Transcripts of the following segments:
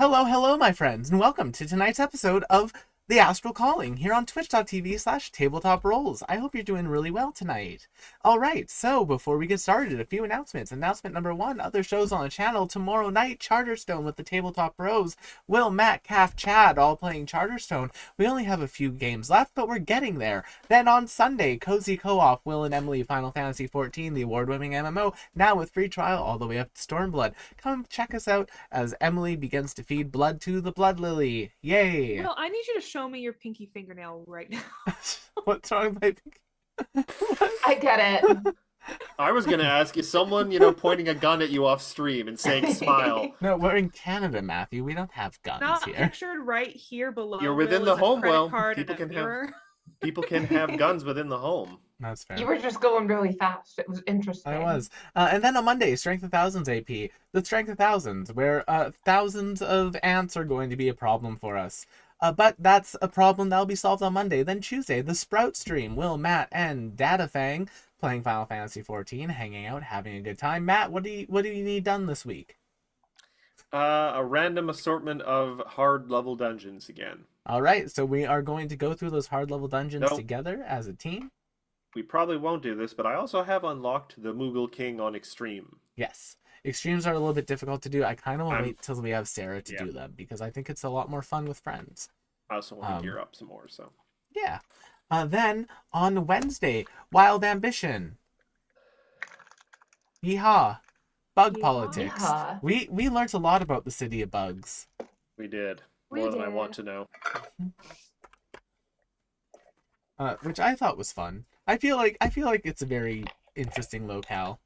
Hello, hello, my friends, and welcome to tonight's episode of The Astral Calling here on twitch.tv/tabletop rolls. I hope you're doing really well tonight. Alright, so before we get started, a few announcements. Announcement number one, other shows on the channel. Tomorrow night, Charterstone with the Tabletop Bros. Will, Matt, Calf, Chad, all playing Charterstone. We only have a few games left, but we're getting there. Then on Sunday, Cozy Co-op, Will and Emily, Final Fantasy XIV, the award-winning MMO, now with free trial all the way up to Stormblood. Come check us out as Emily begins to feed blood to the Blood Lily. Yay! Well, I need you to show me your pinky fingernail right now. What's wrong with my I get it. I was gonna ask, is someone, pointing a gun at you off stream and saying smile? No, we're in Canada, Matthew. We don't have guns Not here. pictured right here below. You're within Will the is a home. credit Well, card people and a can have mirror. people can have guns within the home. That's fair. You were just going really fast. It was interesting. I was. And then on Monday, Strength of Thousands AP. The Strength of Thousands, where thousands of ants are going to be a problem for us. But that's a problem that'll be solved on Monday. Then Tuesday, the Sprout stream. Will, Matt, and DataFang playing Final Fantasy XIV, hanging out, having a good time. Matt, what do you need done this week? A random assortment of hard level dungeons again. All right, so we are going to go through those hard level dungeons Nope. together as a team. We probably won't do this, but I also have unlocked the Moogle King on Extreme. Yes. Extremes are a little bit difficult to do. I kind of want to I'm- wait till we have Sarah to do them because I think it's a lot more fun with friends. I also want to gear up some more, so. Yeah. Then on Wednesday, Wild Ambition. Yeehaw. Bug Yeehaw. politics. Yeehaw. We learned a lot about the city of bugs. We did. We More than I did. want to know. Which I thought was fun. I feel like it's a very interesting locale.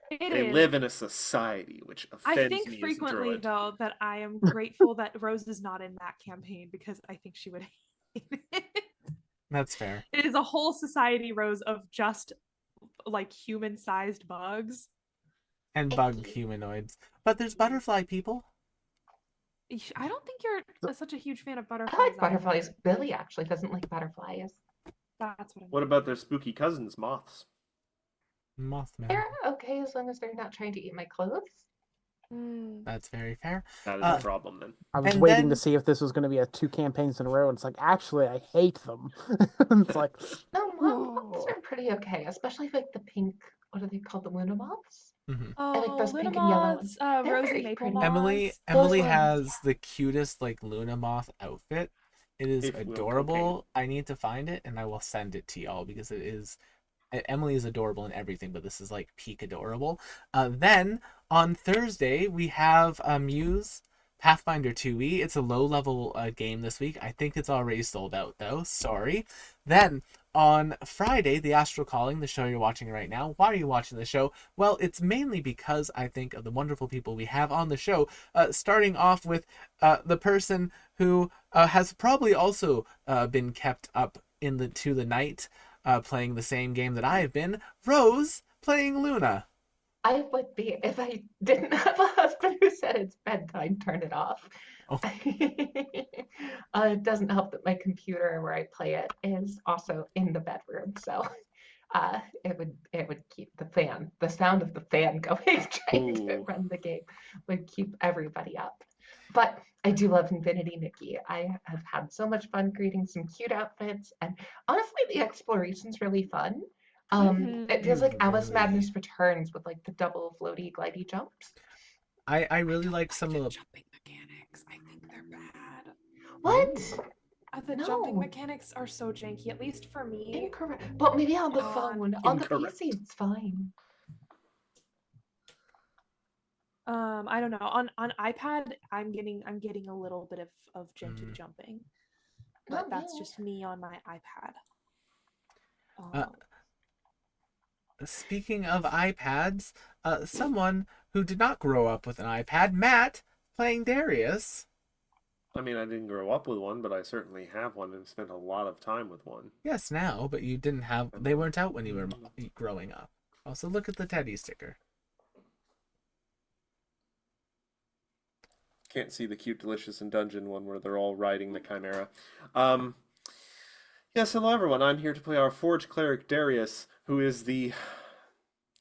It They is. live in a society which offends I think me as a frequently, druid. though, that I am grateful that Rose is not in that campaign because I think she would hate it. That's fair. It is a whole society, Rose, of just like human-sized bugs. And bug humanoids. But there's butterfly people. I don't think you're such a huge fan of butterflies. I like either. butterflies. Billy actually doesn't like butterflies. That's what I'm. What about their spooky cousins, moths? Mothman. They're okay as long as they're not trying to eat my clothes. Mm. That's very fair. That is a problem then. I was And waiting then- to see if this was going to be a 2 campaigns in a row, and it's like, actually, I hate them. It's like, No, moths are pretty okay, especially like the pink. What are they called? The Luna moths. Mhm. Oh, those Luna pink and yellow moths, ones. Rose They're and very maple pretty. moths. Emily ones, has the cutest like Luna moth outfit. It is If will adorable. I need to find it and I will send it to y'all because it is. Emily is adorable in everything, but this is like peak adorable. Then on Thursday we have Muse Pathfinder 2e. It's a low level game this week. I think it's already sold out though. Sorry. Then on Friday, The Astral Calling, the show you're watching right now. Why are you watching the show? Well, it's mainly because I think of the wonderful people we have on the show. Starting off with the person who has probably also been kept up to the night playing the same game that I have been. Rose playing Luna. I would be if I didn't have a husband who said it's bedtime. Turn it off. Oh. It doesn't help that my computer where I play it is also in the bedroom, so it would keep the sound of the fan going, trying to Ooh. run the game would keep everybody up. But I do love Infinity Nikki. I have had so much fun creating some cute outfits, and honestly, the exploration's really fun. Mhm. It feels like Alice Really? Madness Returns with like the double floaty glidey jumps. I really like some of the jumping mechanics. I think they're bad. What? The jumping No. mechanics are so janky, at least for me. Incorrect. But maybe on the phone. On the Incorrect. PC, it's fine. I don't know. On iPad, I'm getting a little bit of janky Mm. jumping, but Oh, that's yeah. just me on my iPad. Speaking of iPads, someone who did not grow up with an iPad, Matt, playing Darius. I mean, I didn't grow up with one, but I certainly have one and spent a lot of time with one. Yes, now, but you didn't have. They weren't out when you were growing up. Also, look at the Teddy sticker. Can't see the cute, delicious, and dungeon one where they're all riding the Chimera. Yes, hello everyone. I'm here to play our Forge Cleric Darius, who is the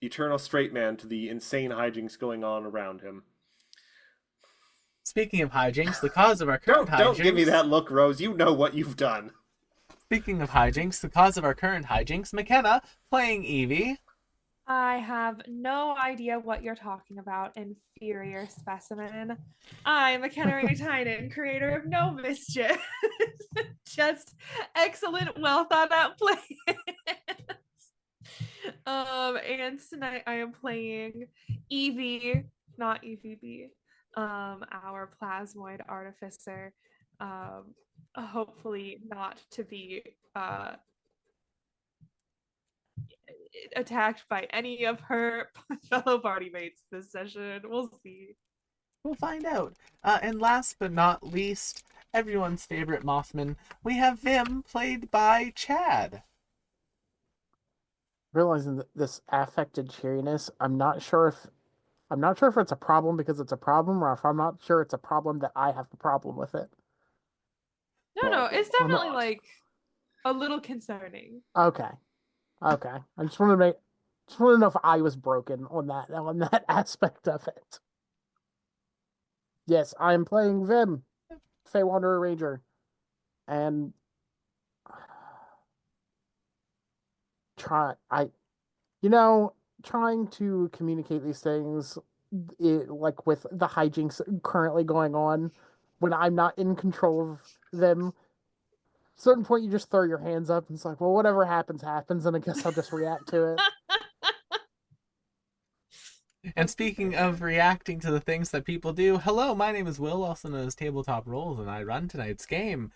eternal straight man to the insane hijinks going on around him. Speaking of hijinks, the cause of our current Don't give me hijinks. that look, Rose. You know what you've done. Speaking of hijinks, the cause of our current hijinks, McKenna playing Evie. I have no idea what you're talking about, inferior specimen. I'm McKenna Tynan, creator of No Mischief. Just excellent, well thought out plans. And tonight I am playing Evie, not EVB, our plasmoid artificer. Hopefully not to be attacked by any of her fellow party mates this session. We'll see. We'll find out. And last but not least, everyone's favorite Mothman, we have Vim played by Chad. Realizing that this affected cheeriness, I'm not sure if it's a problem because it's a problem, or if I'm not sure it's a problem that I have the problem with it. No, it's Problem or definitely not. like a little concerning. Okay. I just wanted to know if I was broken on that aspect of it. Yes, I am playing Vim, Fey Wanderer Ranger, and trying to communicate these things, like with the hijinks currently going on, when I'm not in control of them. Certain point, you just throw your hands up and it's like, well, whatever happens, happens, and I guess I'll just react to it. And speaking of reacting to the things that people do, hello, my name is Will, also known as Tabletop Rolls, and I run tonight's game.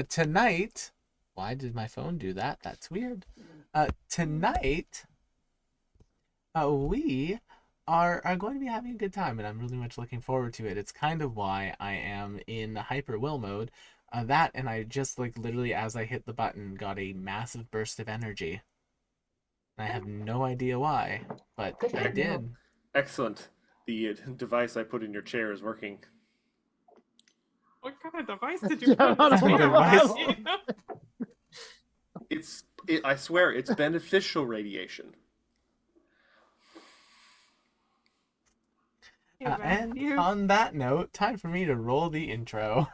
Tonight, why did my phone do that? That's weird. Tonight, we are going to be having a good time, and I'm really much looking forward to it. It's kind of why I am in Hyper Will mode. That, and I just, like, literally, as I hit the button, got a massive burst of energy. I have no idea why, but Good I to know. did. Excellent. The device I put in your chair is working. What kind of device did you Yeah, put in that's this what chair? it was. I swear, it's beneficial radiation. And on that note, time for me to roll the intro.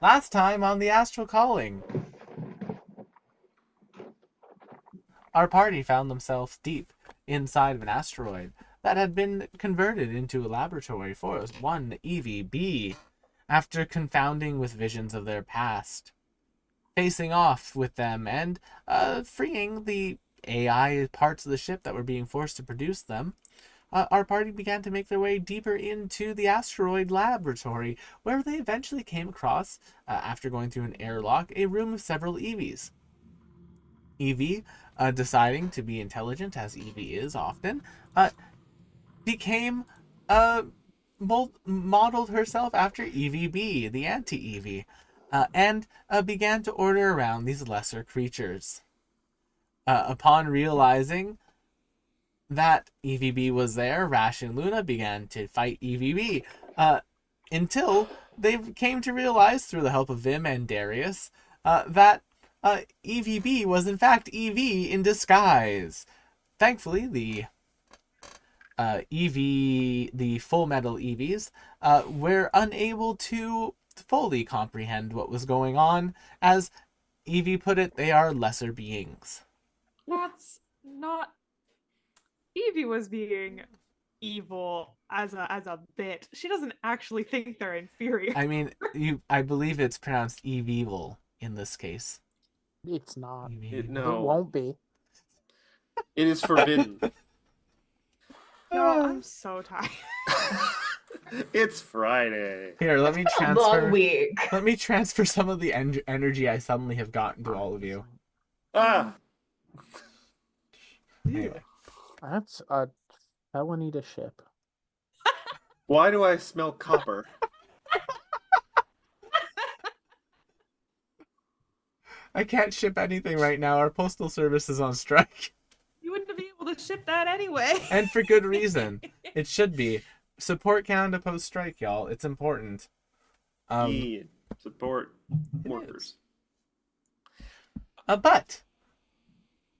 Last time on the Astral Calling, our party found themselves deep inside of an asteroid that had been converted into a laboratory for one EVB after confounding with visions of their past, facing off with them and freeing the AI parts of the ship that were being forced to produce them. Our party began to make their way deeper into the asteroid laboratory, where they eventually came across, after going through an airlock, a room of several EVs. Evie, deciding to be intelligent, as Evie is often, became, modeled herself after EVB, the anti-Evie, and began to order around these lesser creatures. Upon realizing that EVB was there, Rash and Luna began to fight EVB, until they came to realize, through the help of Vim and Darius, that EVB was in fact EV in disguise. Thankfully, the full metal EVs, were unable to fully comprehend what was going on. As Evie put it, they are lesser beings. That's not. Evie was being evil as a bit. She doesn't actually think they're inferior. I mean, I believe it's pronounced evil in this case. It's not. Evie. It No, won't be. it is forbidden. Y'all, I'm so tired. It's Friday. Here, let me Long transfer. week. Let me transfer some of the energy I suddenly have gotten to all of you. Ah, Anyway, That's a felony to ship. why do I smell copper? I can't ship anything right now. Our postal service is on strike, You wouldn't be able to ship that anyway. and for good reason. It should be. Support Canada post strike, y'all. It's important. Yeah, support It workers. But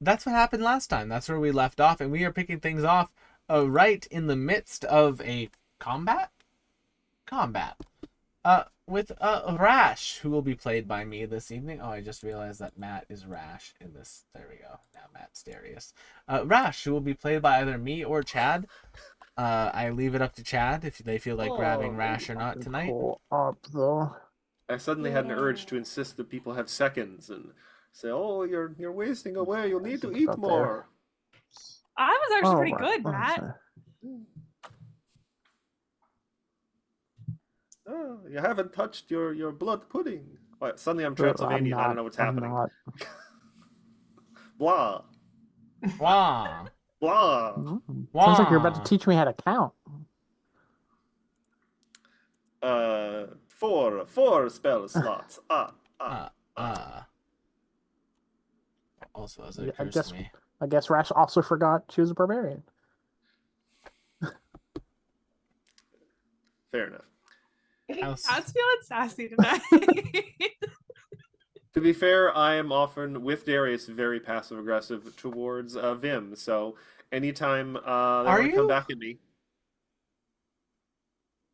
that's what happened last time. That's where we left off, and we are picking things off right in the midst of a combat. With Rash, who will be played by me this evening. Oh, I just realized that Matt is Rash in this. There we go. Now Matt's Darius. Rash, who will be played by either me or Chad. I leave it up to Chad if they feel like grabbing Rash or not tonight. Pull up though. I suddenly had an urge to insist that people have seconds and say, "Oh, you're wasting away. You'll need to eat Up there. more." I was actually pretty right. good, Oh, Matt. sorry. Oh, you haven't touched your blood pudding. Well, suddenly I'm Transylvanian. I don't know what's happening. Not. Blah Wah. blah. Sounds like you're about Wah. to teach me how to count. Four spell slots. Also, as Yeah, it I occurs guess- to me. I guess Rash also forgot she was a barbarian. Fair enough. Matt's feeling sassy tonight. To be fair, I am often with Darius very passive aggressive towards Vim. So anytime they want to come you? back at me,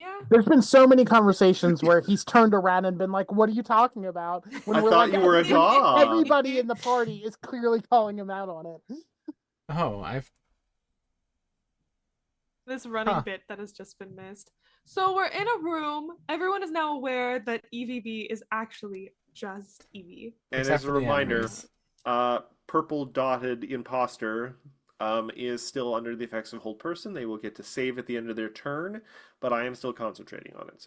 Yeah. There's been so many conversations where he's turned around and been like, "What are you talking about?" When I we're thought like, you were a dog. everybody in the party is clearly calling him out on it. Oh, This running Huh. bit that has just been missed. So we're in a room. Everyone is now aware that EVB is actually just EV. and Except as a for the reminder, enemies. purple dotted imposter is still under the effects of hold person. They will get to save at the end of their turn, but I am still concentrating on it.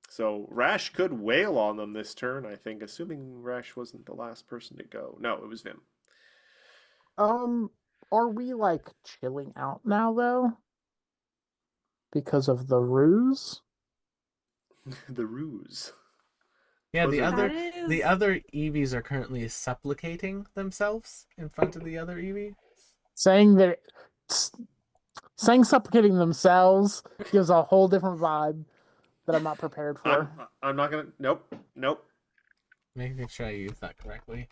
So Rash could wail on them this turn, I think, assuming Rash wasn't the last person to go. No, it was Vim. Are we like chilling out now though? Because of the ruse? The ruse. Yeah, Was the it- other That is- the other EVs are currently supplicating themselves in front of the other EV. Saying supplicating themselves gives a whole different vibe that I'm not prepared for. I'm not gonna. Nope. Making sure I use that correctly.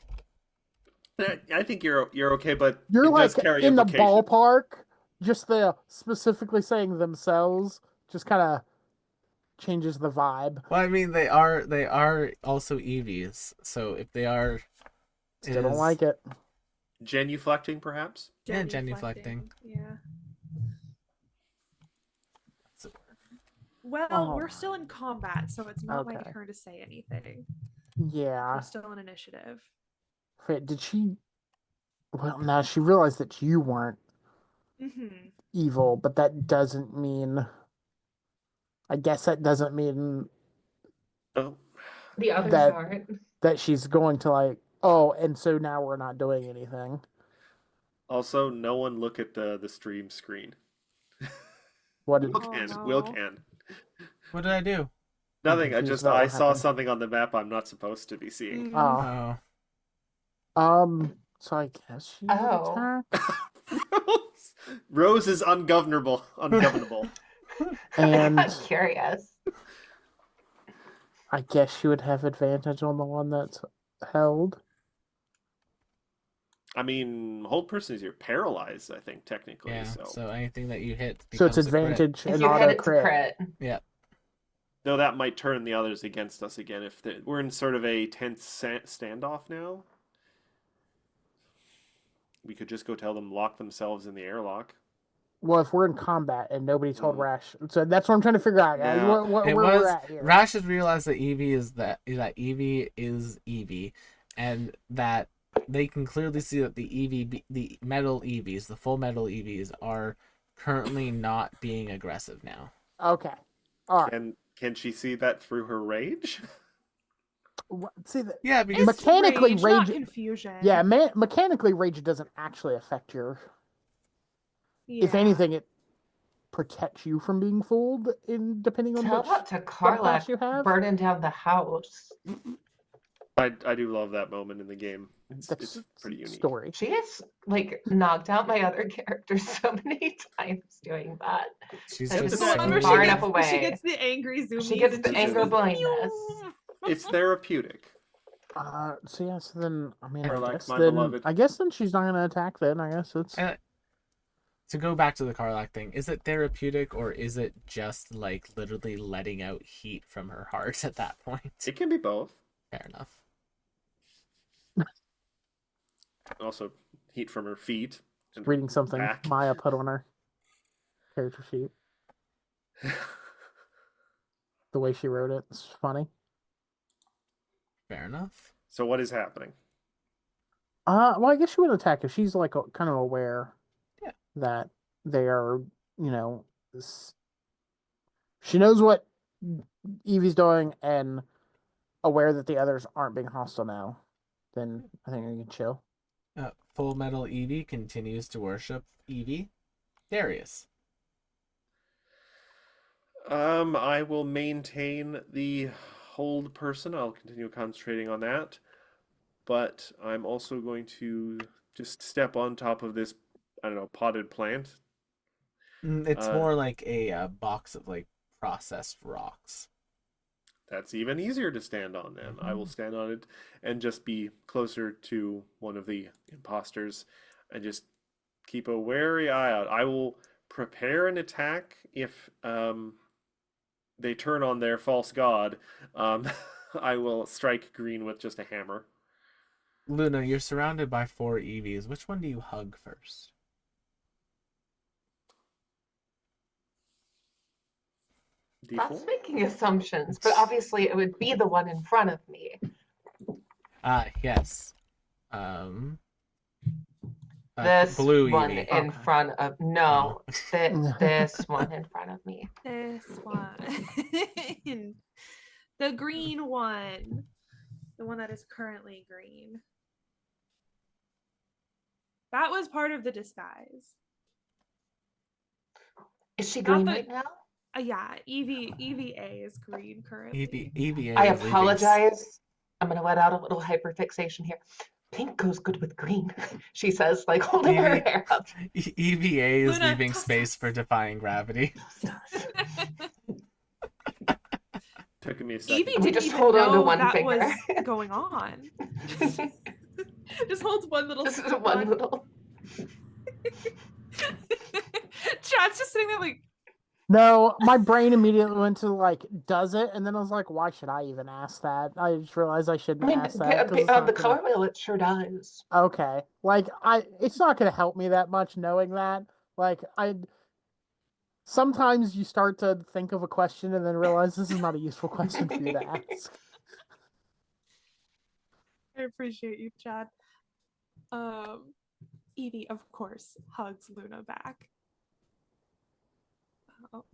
I think you're okay, but You're it like does carry in the implications. ballpark. Just the specifically saying themselves just kind of changes the vibe. Well, I mean they are also EVs, so if they are, Still don't like it. Genuflecting, perhaps. Yeah, genuflecting. Yeah. So- Well, Oh. we're still in combat, so it's not my Okay. turn to say anything. Yeah. We're still in initiative. Wait, did she? Well, now she realized that you weren't Mm-hmm. evil, but that doesn't mean. I guess that doesn't mean Oh, The others That- aren't. that she's going to like. Oh, and so now we're not doing anything. also, no one look at the stream screen. What did? Will Oh, can. no. Will can. What did I do? Nothing. confused about I what saw happened. something on the map I'm not supposed to be seeing. Mhm. Oh. So I guess she would Oh. attack. Rose is ungovernable. Ungovernable. And I'm curious. I guess she would have advantage on the one that's held. I mean, hold person is you're paralyzed. I think technically. Yeah. So. So anything that you hit So it's becomes a crit. advantage If and you hit auto it to crit. crit. Though that might turn the others against us again if we're in sort of a tense standoff now. We could just go tell them lock themselves in the airlock. Well, if we're in combat and nobody told Mm. Rash, so that's what I'm trying to figure out. Yeah. It Where was we're at here. Rash has realized that Evie is that Evie is Evie, and that they can clearly see that the metal EVs, the full metal EVs, are currently not being aggressive now. Okay. All right. Can she see that through her rage? See, Yeah, because It's mechanically, rage, not rage. confusion. Yeah, mechanically, rage doesn't actually affect your. If Yeah. anything, it protects you from being fooled. Depending on Tell which that to subclass Karlach you have. burning down the house. I do love that moment in the game. It's pretty unique. Story. She has like knocked out my other characters so many times doing that. she's It's just The one so where far she enough gets, away. she gets the angry zoomies. She gets and the just anger goes, blindness. "Meow." It's therapeutic. So then I mean, Karlach, my beloved. I guess then she's not gonna attack. Then I guess it's. To go back to the Karlach thing, is it therapeutic or is it just like literally letting out heat from her heart at that point? It can be both. Fair enough. Also, heat from her feet. And Reading something back. Maya put on her character sheet. The way she wrote it, it's funny. Fair enough. So what is happening? Well, I guess she wouldn't attack if she's like kind of aware. Yeah. That they are, she knows what Evie's doing and aware that the others aren't being hostile now. Then I think we can chill. Full Metal Evie continues to worship Evie. Darius. I will maintain the hold person. I'll continue concentrating on that. But I'm also going to just step on top of this, I don't know, potted plant. It's more like a box of like processed rocks. That's even easier to stand on then. I will stand on it and just be closer to one of the imposters and just keep a wary eye out. I will prepare an attack if they turn on their false god. I will strike green with just a hammer. Luna, you're surrounded by 4 EVs. Which one do you hug first? That's making assumptions, but obviously it would be the one in front of me. Yes. This blue one Eevee. in front of this one in front of me. This one. The green one. The one that is currently green. That was part of the disguise. Is she Not green the- right now? Yeah, EVA is green currently. EVA I is leaving. apologize. I'm going to let out a little hyperfixation here. Pink goes good with green, she says, like holding her hair up. EVA is Luna, leaving toss space us. for defying gravity. Took me a second. Evie We didn't just even hold on to know one that finger. was going on. Just holds one little This is stick one on. little. Chad's just sitting there like, No, my brain immediately went to like, does it? And then I was like, why should I even ask that? I just realized I I shouldn't mean, ask that. 'cause it's on not the gonna- color wheel, it sure does. Okay, like it's not gonna help me that much knowing that. Like sometimes you start to think of a question and then realize this is not a useful question for you to ask. I appreciate you, Chad. Evie, of course, hugs Luna back. Oh.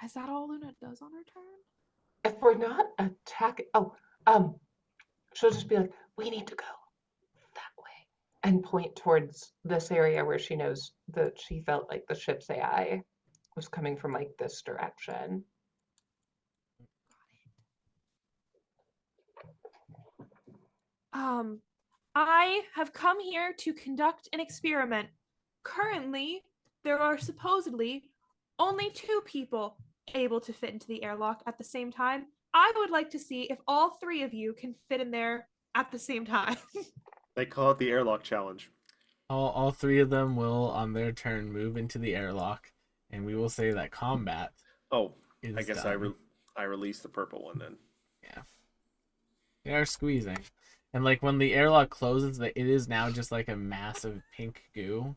Is that all Luna does on her turn? If we're not attacking, she'll just be like, we need to go that way, and point towards this area where she knows that she felt like the ship's AI was coming from like this direction. I have come here to conduct an experiment. Currently, there are supposedly only 2 people able to fit into the airlock at the same time. I would like to see if all 3 of you can fit in there at the same time. They call it the airlock challenge. All 3 of them will, on their turn, move into the airlock, and we will say that combat. Oh, is I guess done. I released the purple one then. Yeah. They are squeezing. And like when the airlock closes, it is now just like a massive pink goo.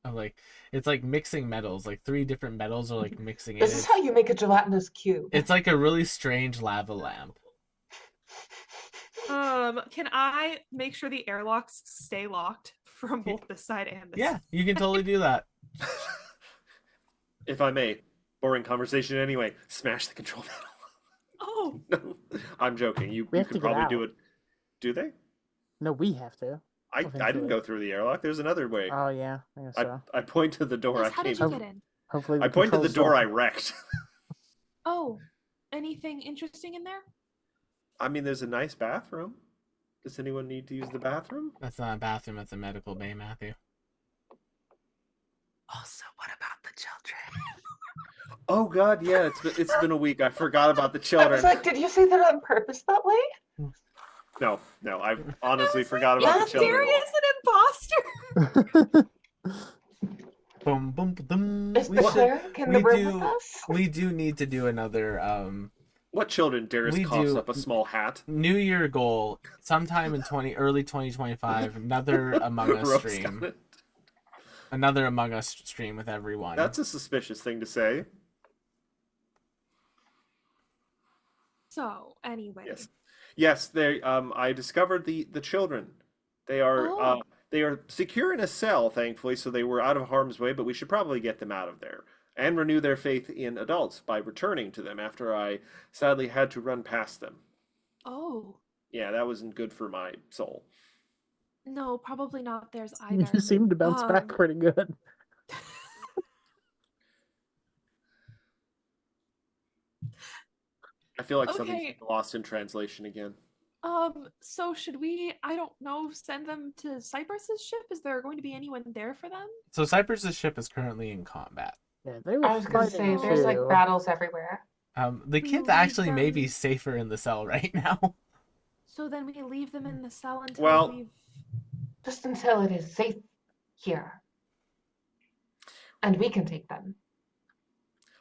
Of like it's like mixing metals. Like 3 different metals are like mixing in. This is how you make a gelatinous cube. It's like a really strange lava lamp. Can I make sure the airlocks stay locked from both this side and this? Yeah, you can totally do that. If I may, boring conversation anyway. Smash the control panel. Oh, No, I'm joking. You We have could to get probably out. do it. Do they? No, we have to. I didn't Eventually. go through the airlock. There's another way. Oh yeah, I guess so. I point to the door yes, how I did came. you get in? Hopefully, I point to the control's door I still- wrecked. Oh, anything interesting in there? I mean, there's a nice bathroom. Does anyone need to use the bathroom? That's not a bathroom, that's a medical bay, Matthew. Also, what about the children? Oh God, yeah. It's been a week. I forgot about the I children. was like, did you say that on purpose that way? No, I honestly forgot about the Yes, children. Darius, an imposter. Boom, boom, boom. Is the cleric in the room with us? We do need to do another What children? Darius We coughs do- up a small hat. New Year goal. Sometime in early 2025, another Among Us Roast stream. on it. Another Among Us stream with everyone. That's a suspicious thing to say. So, anyway. Yes. They. I discovered the children. They are. Oh. They are secure in a cell, thankfully, so they were out of harm's way. But we should probably get them out of there and renew their faith in adults by returning to them after I sadly had to run past them. Oh, Yeah, that wasn't good for my soul. no, probably not theirs either. You seem to bounce back pretty good. I feel like something's Okay. lost in translation again. So should we, I don't know, send them to Cyprus's ship? Is there going to be anyone there for them? So Cyprus's ship is currently in combat. Yeah, they were I was gonna say fighting there's like too. battles everywhere. The kids leave actually may be them. safer in the cell right now. So then we leave them in the cell until Well- we've... Just until it is safe here. And we can take them.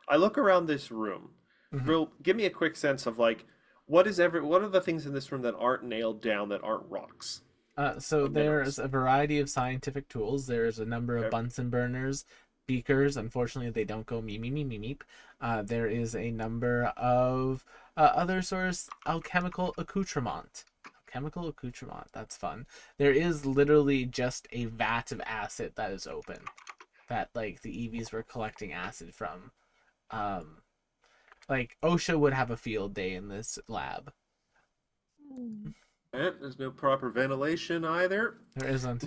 I look around this room. Mhm. Real, give me a quick sense of like what are the things in this room that aren't nailed down that aren't rocks? So Or there's minerals. a variety of scientific tools. There's a number of Okay. Bunsen burners, beakers. Unfortunately, they don't go meep, meep, meep, meep, meep. There is a number of other sorts alchemical accoutrement. Chemical accoutrement. That's fun. There is literally just a vat of acid that is open, that like the EVs were collecting acid from. Like OSHA would have a field day in this lab. Hmm. And there's no proper ventilation either. There isn't.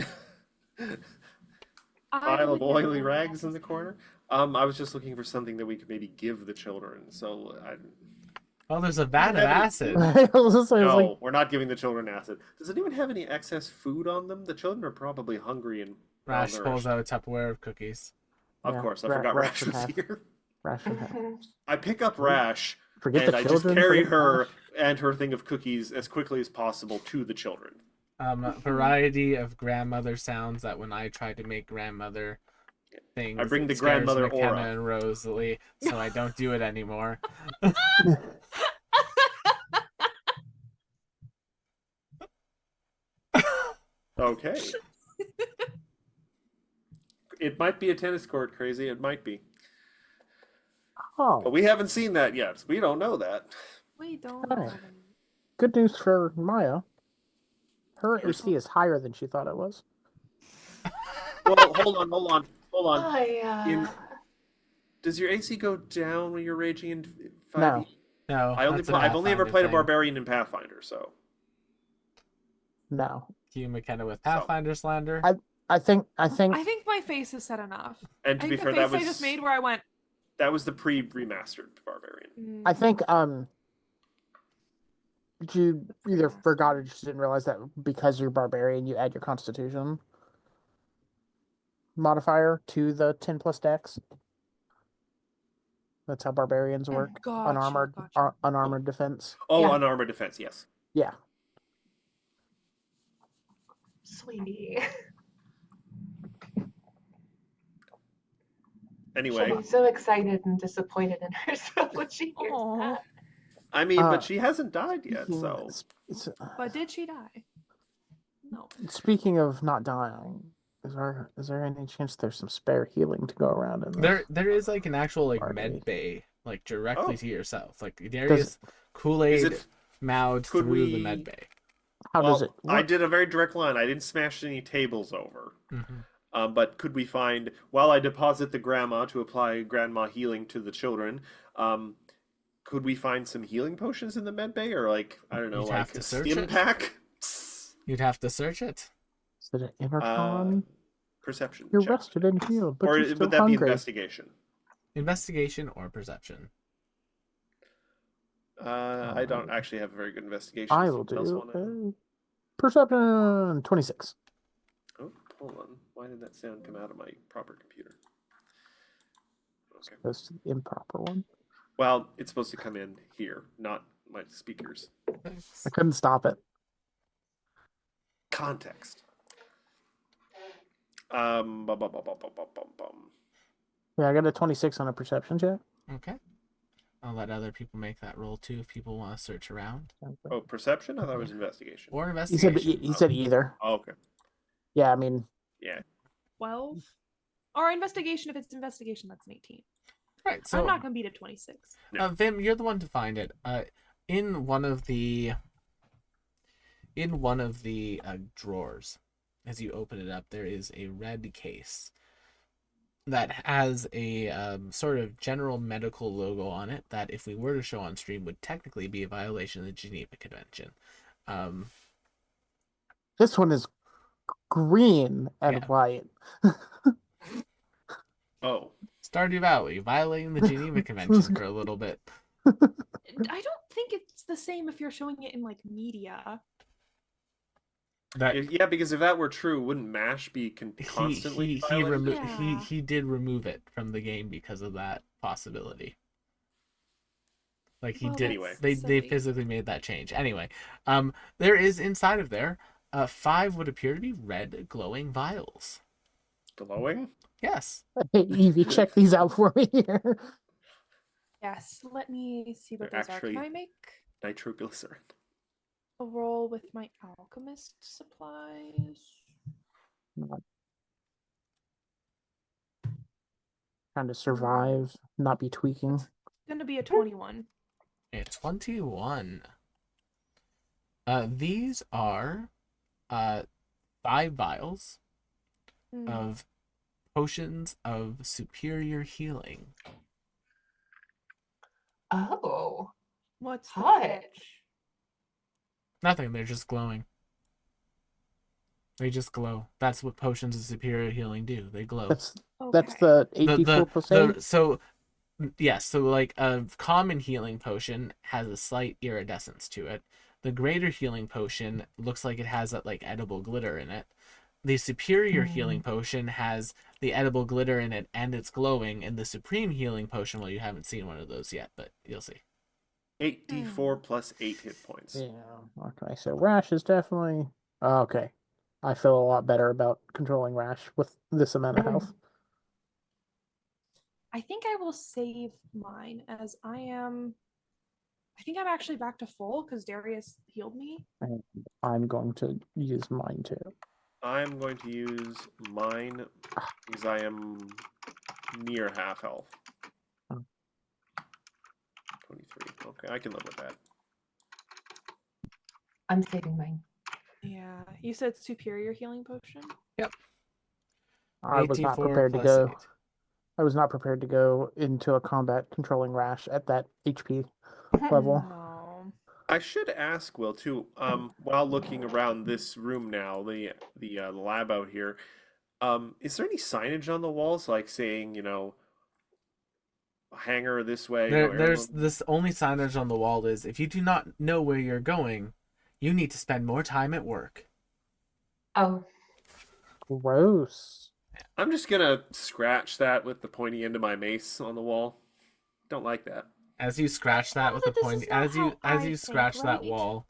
I Pile of would never oily know rags that in the was corner. I was just looking for something that we could maybe give the children. So Well, there's a vat of Heavy. acid. I was just saying, no, like, we're not giving the children acid. Does anyone have any excess food on them? The children are probably hungry and Rash malnourished. pulls out a Tupperware of cookies. Of Yeah, course, I Ra- forgot Rash Rash would was have- here. ration hat. I pick up Rash Forget and the I just children. carry forget her Rash. and her thing of cookies as quickly as possible to the children. Variety of grandmother sounds that when I try to make grandmother things, I bring it the scares grandmother McKenna aura. and Rosalie, so I don't do it anymore. Okay. It might be a tennis court, crazy. It might be. But Oh, we haven't seen that yet. We don't know that. We don't Alright. know them. good news for Maya. Her Here's- AC is higher than she thought it was. Well, hold on. I, Does your AC go down when you're raging in 5e? No. No, I've only ever played a barbarian. barbarian in Pathfinder, so No, You McKenna with Pathfinder slander. I think I think my face is said enough. and I to be think fair, the that face I just made where I went, was the remastered barbarian. I think you either forgot or just didn't realize that because you're barbarian, you add your Constitution modifier to the 10 plus dex. That's how barbarians work. Gotcha, Unarmored, gotcha. unarmored defense. Oh, Yeah. unarmored defense, yes. Yeah. sweetie. Anyway, She'll be so excited and disappointed in herself when she hears Aw. that. I mean, Uh, but she hasn't died yet, Yeah, so But did she die? No. speaking of not dying, is there any chance there's some spare healing to go around in this? There is like an actual like Party. med bay like directly Oh. to yourself. Like Darius Is Kool-Aid it? mouthed Could through the we- med bay. How does it I work? did a very direct line. I didn't smash any tables over. Mhm. But could we find, while I deposit the grandma to apply grandma healing to the children, could we find some healing potions in the med bay, or like, I don't know, You'd have like to a search stim it. pack? You'd have to search it. Is it an Uh, intercon? perception You're check. rested and healed, but Or you're still would that be hungry. investigation? Investigation or perception. I don't actually have a very good investigation. I will Someone else do wanna... a perception 26. Oh, hold on. Why did that sound come out of my proper computer? Okay. Goes to the improper one. Well, it's supposed to come in here, not my speakers. I couldn't stop it. Context. Bum, bum, bum, bum, bum, bum, bum. Yeah, I got a 26 on a perception check. Okay. I'll let other people make that roll too if people want to search around. Oh, perception? I thought it was investigation. Or He said investigation. he said either. Oh, okay. Yeah, I mean, Yeah. 12. Or investigation, if it's investigation, that's an 18. Right. So I'm not going to beat a 26. Vim, you're the one to find it. In one of the drawers, as you open it up, there is a red case that has a sort of general medical logo on it that, if we were to show on stream, would technically be a violation of the Geneva Convention. this one is green and Yeah. white. Oh. Stardew Valley, violating the Geneva Convention for a little bit. I don't think it's the same if you're showing it in like media. That Yeah, because if that were true, wouldn't MASH be constantly violated? Yeah. he did remove it from the game because of that possibility. Like he Well, did. Anyway. They silly. physically made that change. Anyway, there is inside of there, 5 would appear to be red glowing vials. Glowing? Yes. Hey, Evie, check these out for me here. Yes, let me see what They're those are. actually- Can I make Nitroglycerin. a roll with my alchemist supplies? Trying to survive, not be tweaking. It's going to be a 21. A 21. These are 5 vials Mm. of potions of superior healing. Oh, What's the hot. catch? Nothing, they're just glowing. They just glow. That's what potions of superior healing do. They glow. That's Okay. the 8d4 plus 8. So yes, so like a common healing potion has a slight iridescence to it. The greater healing potion looks like it has that like edible glitter in it. The superior healing potion has the edible glitter in it and it's glowing, and the supreme healing potion, well, you haven't seen one of those yet, but you'll see. 8d4 plus 8 hit points. Yeah. Okay, so Rash is definitely... Okay. I feel a lot better about controlling Rash with this amount of health. I think I will save mine as I think I'm actually back to full because Darius healed me. And I'm going to use mine too. I'm going to use mine because I am near half health. Oh. 23. Okay, I can live with that. I'm saving mine. Yeah. You said superior healing potion? I was not 84 prepared to plus go. 8. I was not prepared to go into a combat controlling Rash at that HP level. No. I should ask Will too. While looking around this room now, the lab out here, is there any signage on the walls, like saying, you know, hangar this way? There's this only signage on the wall is, if you do not know where you're going, you need to spend more time at work. Oh, Gross. I'm just gonna scratch that with the pointy end of my mace on the wall. Don't like that. As you scratch that with the This is pointy, not as you how I scratch think, that right? wall,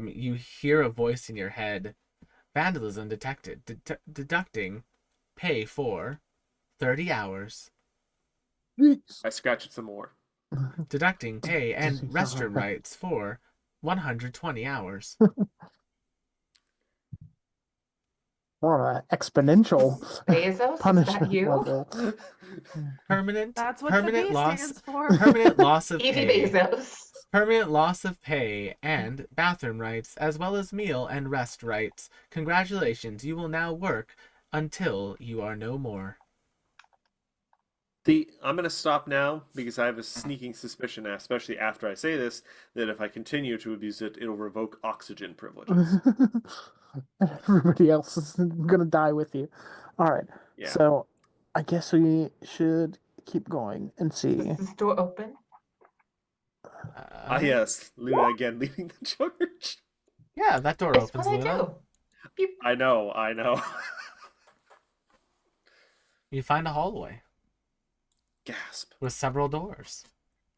you hear a voice in your head. Vandalism detected. Deducting pay for 30 hours. Jeez. I scratch it some more. Deducting pay and restroom rights for 120 hours. exponential Bezos, is that punishment you? level. Permanent That's what permanent the P loss stands for. permanent loss of Evie pay. Bezos. Permanent loss of pay and bathroom rights, as well as meal and rest rights. Congratulations, you will now work until you are no more. I'm gonna stop now because I have a sneaking suspicion, especially after I say this, that if I continue to abuse it, it'll revoke oxygen privileges. Everybody else is gonna die with you. All right. Yeah. So I guess we should keep going and see. Is this door open? Yes, Luna again leading the charge. Yeah, that door It's opens, what I Luna. do. Beep. I know. You find a hallway Gasp. with several doors.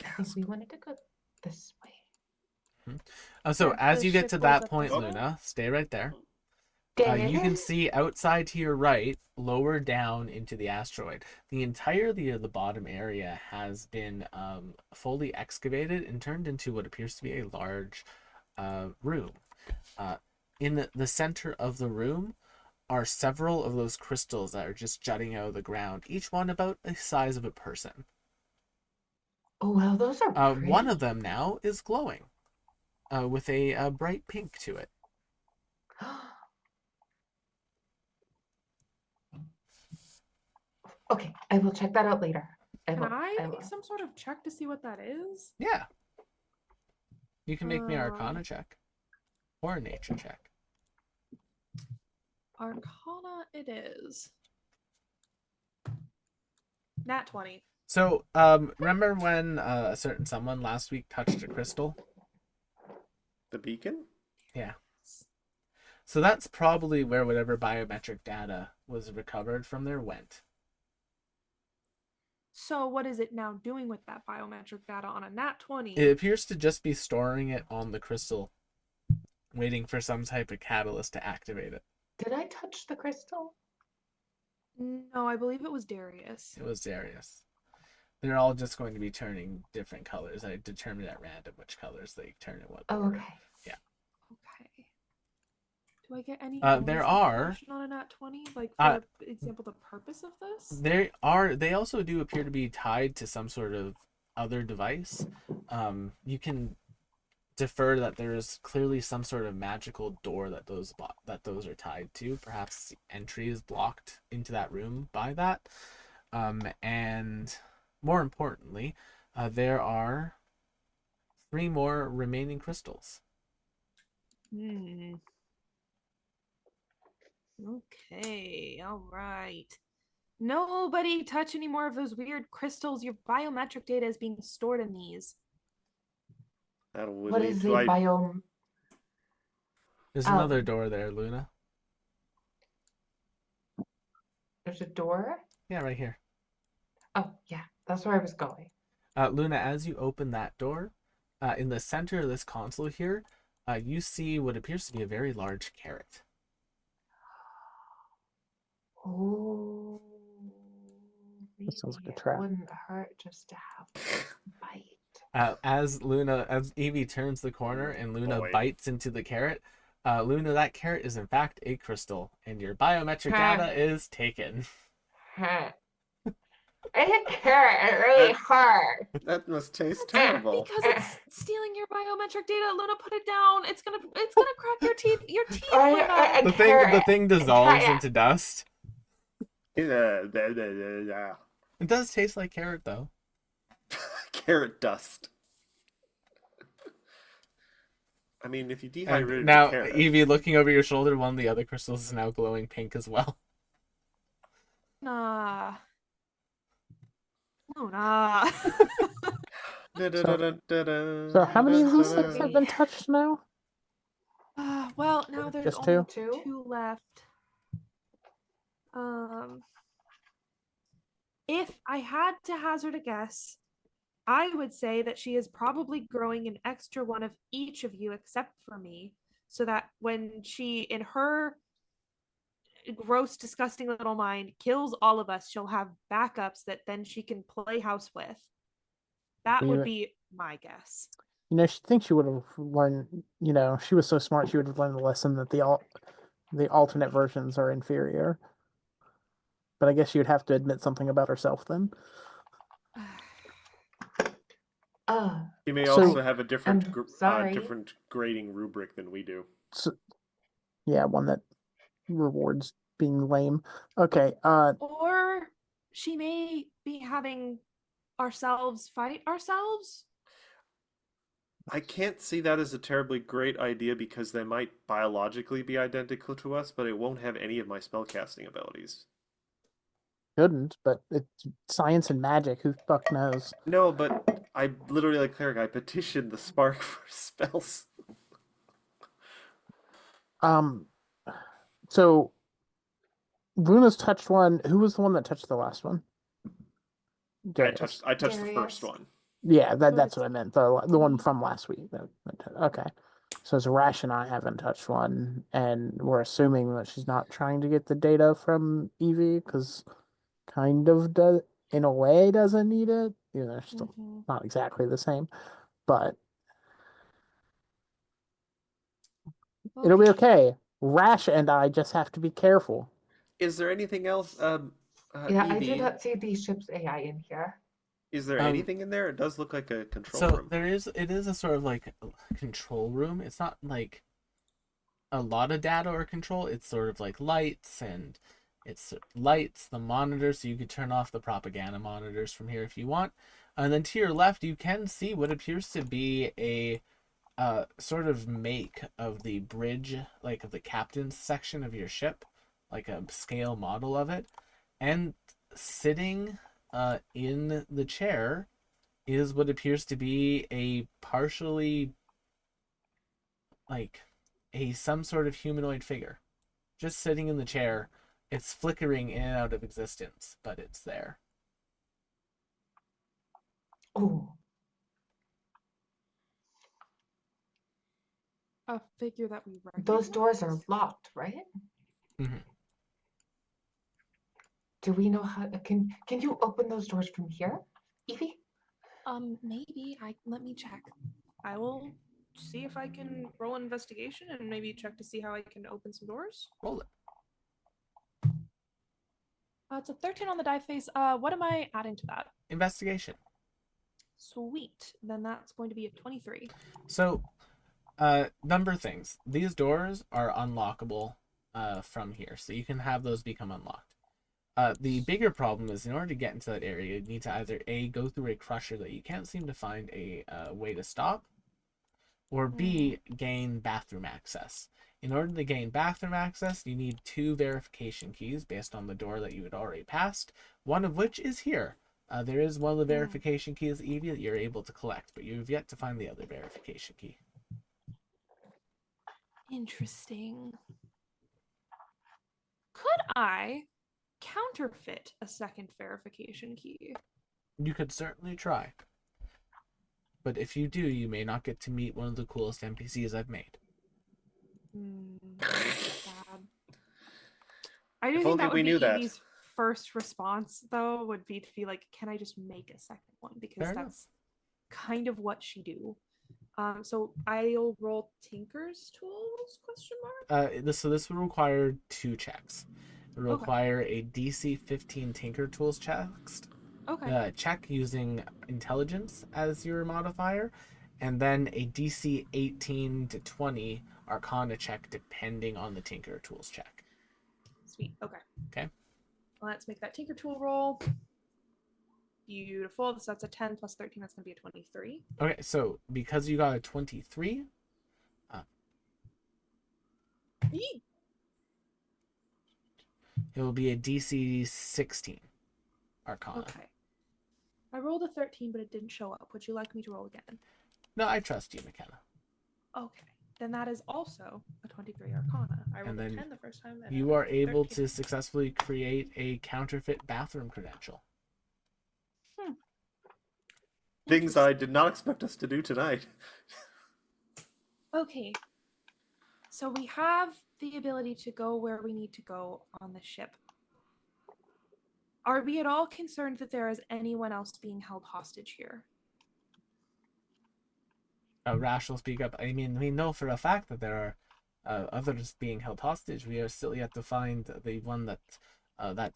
I think we wanted to go this way. So Yeah, as the you get ship to goes that up point, this way. Luna, stay right there. Dang You can it. see outside to your right, lower down into the asteroid. The entirety of the bottom area has been fully excavated and turned into what appears to be a large room. In the center of the room are several of those crystals that are just jutting out of the ground, each one about the size of a person. Oh, wow, those are pretty. One of them now is glowing with a bright pink to it. Okay, I will check that out later. Can will. I will. make some sort of check to see what that is? Yeah. You can make me an Um, Arcana check or a Nature check. Arcana it is. Nat 20. So, remember when a certain someone last week touched a crystal? The beacon? Yeah. So that's probably where whatever biometric data was recovered from there went. So what is it now doing with that biometric data on a nat 20? It appears to just be storing it on the crystal, waiting for some type of catalyst to activate it. Did I touch the crystal? No, I believe it was Darius. It was Darius. They're all just going to be turning different colors. I determined at random which colors they turn and what. Oh, order. okay. Okay. Do I get any There are- information on a nat 20? Like, for example, the purpose of this? They also do appear to be tied to some sort of other device. You can defer that there is clearly some sort of magical door that those are tied to. Perhaps the entry is blocked into that room by that. And more importantly, there are 3 more remaining crystals. Okay, all right. Nobody touch any more of those weird crystals. Your biometric data is being stored in these. That'll What lead is to the biome? There's Oh. another door there, Luna. There's a door? Yeah, right here. Oh, yeah, that's where I was going. Luna, as you open that door, in the center of this console here, you see what appears to be a very large carrot. Oh, That sounds like a maybe it trap. wouldn't hurt just to have a bite. As Evie turns the corner and Luna Boy. bites into the carrot, Luna, that carrot is in fact a crystal, and your biometric Huh. data is taken. Huh. I hit carrot really hard. That must taste terrible. Because it's stealing your biometric data. Luna, put it down. It's gonna crack your teeth. Your teeth. Luna. The thing dissolves into dust. Yeah. It does taste like carrot though. Carrot dust. I mean, if you And dehydrated now, the carrot, Evie, looking over your shoulder, one of the other crystals is now glowing pink as well. Nah. Luna. So how many of these things have been touched now? Well, now there's Just only two? 2 left. If I had to hazard a guess, I would say that she is probably growing an extra one of each of you except for me, so that when she, in her gross, disgusting little mind, kills all of us, she'll have backups that then she can play house with. That would be my guess. You know, she thinks she would have learned, you know, she was so smart, she would have learned the lesson that The alternate versions are inferior. But I guess you'd have to admit something about herself then. She may So- also have a different I'm sorry. different grading rubric than we do. So, yeah, one that rewards being lame. Okay, Or she may be having ourselves fight ourselves. I can't see that as a terribly great idea because they might biologically be identical to us, but it won't have any of my spellcasting abilities. shouldn't, but it's science and magic. Who the fuck knows? No, but I literally, like cleric, I petitioned the spark for spells. So Luna's touched one. Who was the one that touched the last one? Darius. I touched the Darius. first one. Yeah, So that's it's what I meant. The one from last week. Okay. So it's Rash and I haven't touched one, and we're assuming that she's not trying to get the data from Evie because kind of does in a way doesn't need it. You know, still Mhm. not exactly the same, but it'll be okay. Rash and I just have to be careful. Is there anything else, Yeah, I Evie? did not see the ship's AI in here. Is there anything in there? It does look like a control So room. it is a sort of like control room. It's not like a lot of data or control. It's sort of like lights, and it's lights, the monitors, so you could turn off the propaganda monitors from here if you want. And then to your left, you can see what appears to be a sort of make of the bridge, like of the captain's section of your ship, like a scale model of it. And sitting in the chair is what appears to be a partially like some sort of humanoid figure just sitting in the chair. It's flickering in and out of existence, but it's there. Oh, A figure that we recognize. those doors are locked, right? Mhm. Do we know how? Can you open those doors from here, Evie? Maybe let me check. I will see if I can roll an investigation and maybe check to see how I can open some doors. Roll it. It's a 13 on the die face. What am I adding to that? Investigation. Sweet. Then that's going to be a 23. So, number of things. These doors are unlockable from here, so you can have those become unlocked. The bigger problem is in order to get into that area, you need to either A, go through a crusher that you can't seem to find a way to stop, or B, gain bathroom access. In order to gain bathroom access, you need 2 verification keys based on the door that you had already passed, one of which is here. There is one of the verification keys, Evie, that you're able to collect, but you've yet to find the other verification key. Interesting. Could I counterfeit a second verification key? You could certainly try. But if you do, you may not get to meet one of the coolest NPCs I've made. That's bad. I do If think only that would we be knew that. Evie's first response, though, would be to be like, "Can I just make a second one?" Because Fair enough. that's kind of what she do. So I'll roll Tinker's Tools ? So this would require 2 checks. It would Okay. require a DC 15 Tinker Tools Okay. check using intelligence as your modifier, and then a DC 18 to 20 Arcana check depending on the Tinker Tools check. Sweet. Okay. Okay. Let's make that Tinker Tool roll. Beautiful. So that's a 10 plus 13. That's going to be a 23. Okay, so because you got a 23, Yee. it will be a DC 16 Arcana. Okay. I rolled a 13, but it didn't show up. Would you like me to roll again? No, I trust you, McKenna. Okay. Then that is also a 23 Arcana. I rolled And a then 10 the first time. And You are able 13. to successfully create a counterfeit bathroom credential. Things I did not expect us to do tonight. Okay. So we have the ability to go where we need to go on the ship. Are we at all concerned that there is anyone else being held hostage here? Rash will speak up. I mean, we know for a fact that there others being held hostage. We are still yet to find the one that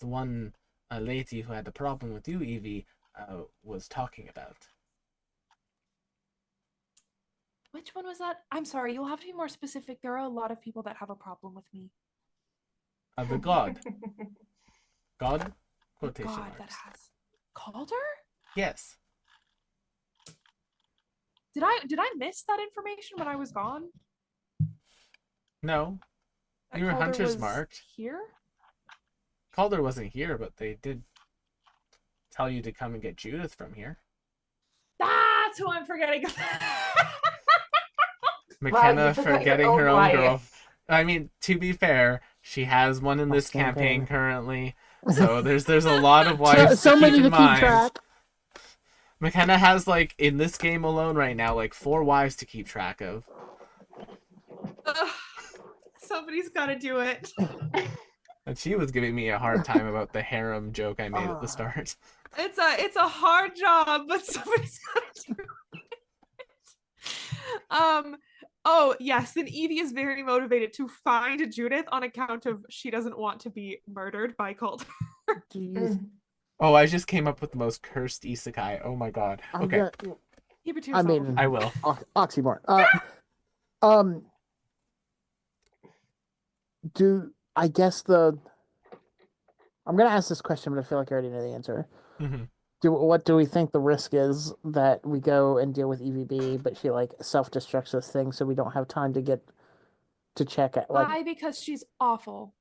one lady who had a problem with you, Evie, was talking about. Which one was that? I'm sorry, you'll have to be more specific. There are a lot of people that have a problem with me. The god. God? The Quotation God that marks. has Calder? Yes. Did I miss that information when I was gone? No. That You were Calder hunter's was marked. here? Calder wasn't here, but they did tell you to come and get Judith from here. That's who I'm forgetting. McKenna you forgot your forgetting own her own wife. girl. I mean, to be fair, she has one in this campaign currently, so there's a lot of wives so to many keep to in keep mind. track. McKenna has, like, in this game alone right now, like 4 wives to keep track of. Ugh, somebody's got to do it. And she was giving me a hard time about the harem joke I made at the start. It's a hard job, but somebody's got to do it. Oh yes, and Evie is very motivated to find Judith on account of she doesn't want to be murdered by Calder. Jeez. Oh, I just came up with the most cursed isekai. Oh my god. I'm Okay, gonna- Keep it to I yourself. mean, I will. oxymoron. I guess I'm gonna ask this question, but I feel like I already know the answer. Mm-hmm. What do we think the risk is that we go and deal with EVB, but she like self-destructs this thing, so we don't have time to get to check it? Like, Why? Because she's awful.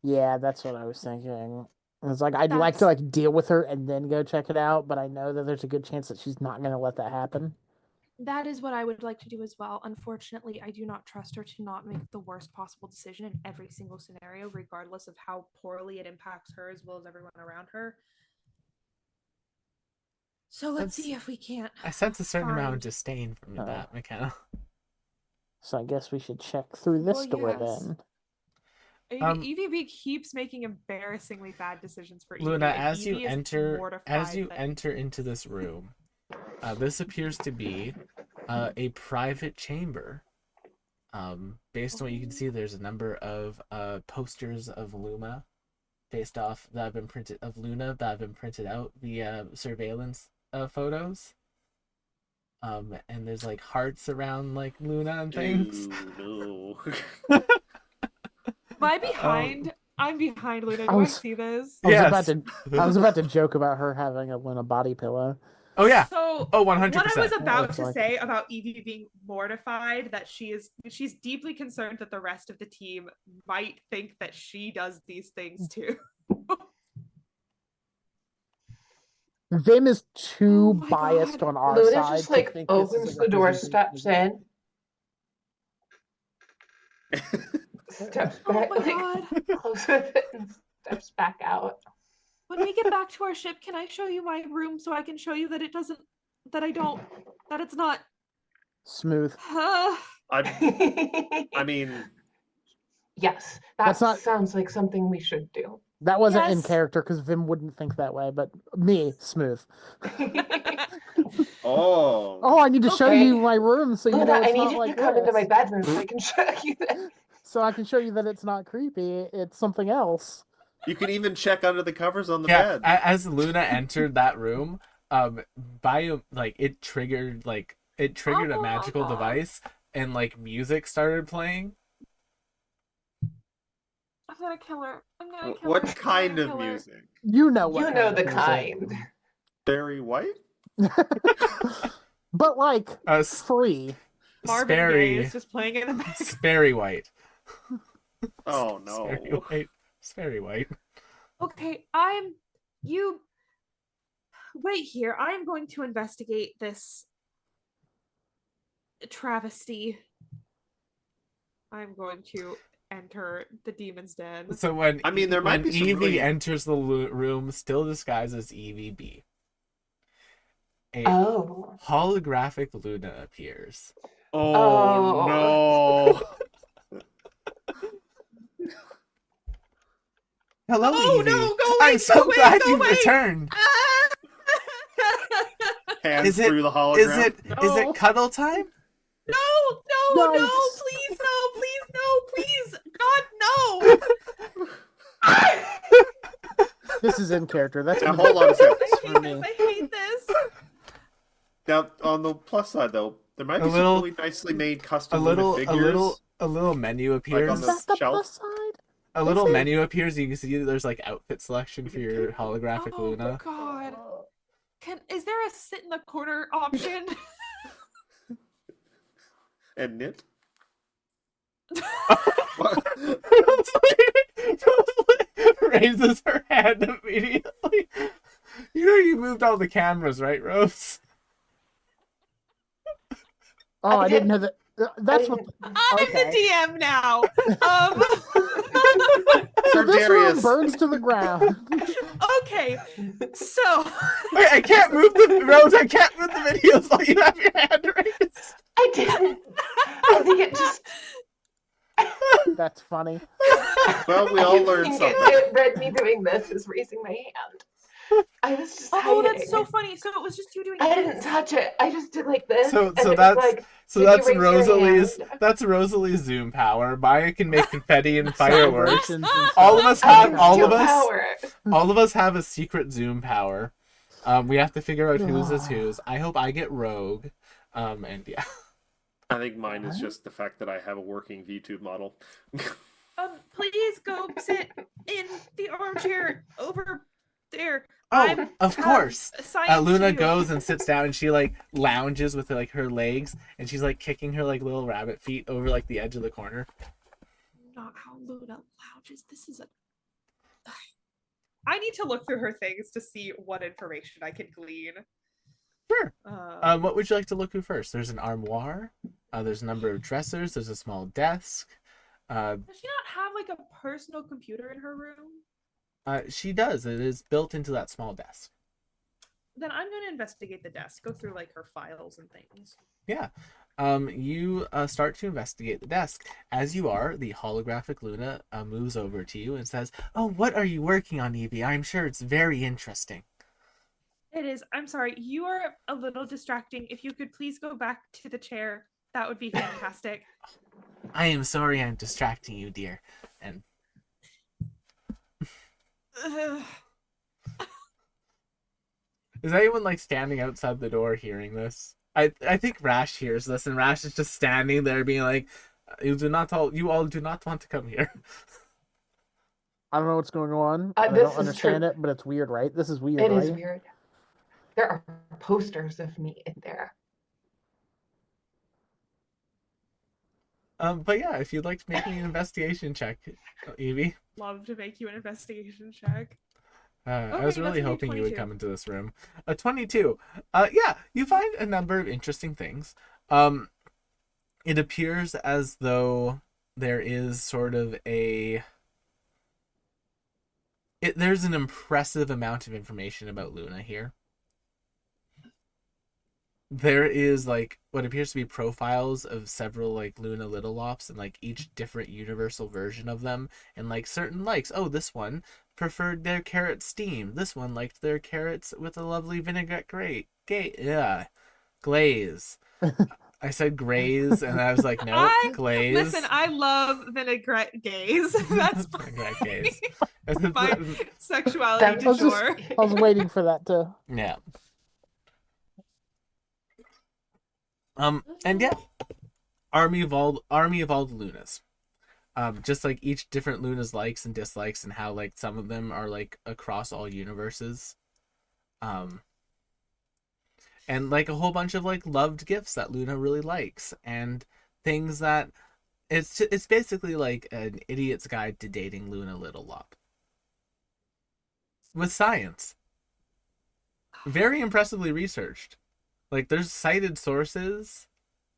yeah, that's what I was thinking. It's like I'd like to like deal with her and then go check it out, but I know that there's a good chance that she's not gonna let that happen. That is what I would like to do as well. Unfortunately, I do not trust her to not make the worst possible decision in every single scenario, regardless of how poorly it impacts her as well as everyone around her. So let's see if we can't. I sense a certain amount of find- disdain from that, McKenna. So I guess we should check through this Well, door yes. then. EVB keeps making embarrassingly bad decisions for Evie. Luna, and as you Evie is enter mortified that- into this room, this appears to be a private chamber. Based on what you can see, there's a number of posters of Luna based off that have been printed out via surveillance photos. And there's like hearts around like Luna and things. Ooh, no. Am I behind? I'm behind Luna. Do I see this? Yes. I was about to joke about her having a Luna body pillow. Oh yeah. So Oh, 100%. what I was about looks to like say about Evie being mortified that she's deeply concerned that the rest of the team might think that she does these things too. Vim is too Oh my biased God. on our Luna side just to like think this is opens a the door, representation steps of- in, steps Oh back, my like God. closes it and steps back out. When we get back to our ship, can I show you my room so I can show you that it's not smooth. I mean, Yes, that That's not- sounds like something we should do. That wasn't in Yes. character because Vim wouldn't think that way, but me, smooth. oh, Oh, I need to show Okay. you my room so you Luna, know I it's need not you like to come into my this. bedroom so I can show you this. So I can show you that it's not creepy. It's something else. you can even check under the covers on the Yeah. bed. As Luna entered that room, it triggered a magical Aw. device and like music started playing. I'm gonna kill her. I'm gonna kill her. What I'm kind gonna of kill her. music? You know what You kind know of the music. kind. Barry White? But like S- free. Marvin Gaye Sperry, is just playing in the back. Sperry White. Oh Sperry no. White. Sperry White. Okay, you wait here. I'm going to investigate this travesty. I'm going to enter the demon's den. So when There might be some Evie really... enters the room, still disguised as EVB, a Oh. holographic Luna appears. Oh, no. Hello, Oh Evie. no, go away, I'm so go glad away, you go away. returned. Hands Is it- through the hologram. Is it cuddle time? No, no, Yikes. no, please, no, please, no, This is in character. That's Now, gonna hold on a second. I for hate me. this. I hate this. Now, on the plus side, though, there might A be little- some really nicely made a custom Luna little figures. a little menu Like appears. on Is the that the shelf. plus side? A little Is it? menu appears. You can see there's like outfit selection for your holographic Oh Luna. God. Is there a sit in the corner option? And knit. Raises her hand immediately. You know you moved all the cameras, right, Rose? Oh, I didn't didn't- know that. That's what. I'm Okay. the DM now. So this room Darius. burns to the ground. Okay, so Wait, I can't move the Rose. I can't move the videos while you have your hand raised. I didn't. I think it just. That's funny. Well, we all learned think something. It read me doing this is raising my hand. I was just oh, hiding. that's so funny. So it was just you doing. I didn't this? touch it. I just did like this. So and it was that's like, so did you that's raise your Rosalie's hand? that's Rosalie's Zoom power. Maya can make confetti and fireworks. Celebrations and All stuff. of us I have can all steal of us power. all of us have a secret Zoom power. We have to figure out whose is whose. I hope I get Rogue. And yeah. I think mine is just the fact that I have a working VTube model. Please go sit in the armchair over there. Oh, I'm of course. assigned Luna to you. goes and sits down and she like lounges with like her legs and she's like kicking her like little rabbit feet over like the edge of the corner. Not how Luna lounges. This is a. I need to look through her things to see what information I can glean. Sure. Um, What would you like to look through first? There's an armoire. There's a number of dressers. There's a small desk. Does she not have like a personal computer in her room? She does. It is built into that small desk. Then I'm going to investigate the desk, go through like her files and things. Yeah. You start to investigate the desk. As you are, the holographic Luna moves over to you and says, "Oh, what are you working on, Evie? I'm sure it's very interesting." It is. I'm sorry. You are a little distracting. If you could please go back to the chair, that would be fantastic. I am sorry I'm distracting you, dear. And Ugh. is anyone like standing outside the door hearing this? I think Rash hears this, and Rash is just standing there being like, you all do not want to come here." I don't know what's going on. Uh, and I this don't is understand true. it, but it's weird, right? This is weird, It right? is weird. There are posters of me in there. But yeah, if you'd like to make me an investigation check, Evie. Love to make you an investigation check. I was Okay, really that's a hoping you would 22. come into this room. A 22. Yeah, you find a number of interesting things. It appears as though there is sort of there's an impressive amount of information about Luna here. There is like what appears to be profiles of several like Luna Little Lops and like each different universal version of them and like certain likes. Oh, this one preferred their carrots steamed. This one liked their carrots with a lovely vinaigrette glaze. I said glaze and I was like, no, glaze. Listen, I love vinaigrette gaze. That's Vinaigrette my, gaze. my sexuality That du was just- jour. I was waiting for that to. Yeah. And yeah, army of all the Lunas. Just like each different Luna's likes and dislikes and how like some of them are like across all universes. And like a whole bunch of like loved gifts that Luna really likes and things that it's basically like an idiot's guide to dating Luna Little Lop. With science. Very impressively researched. Like there's cited sources.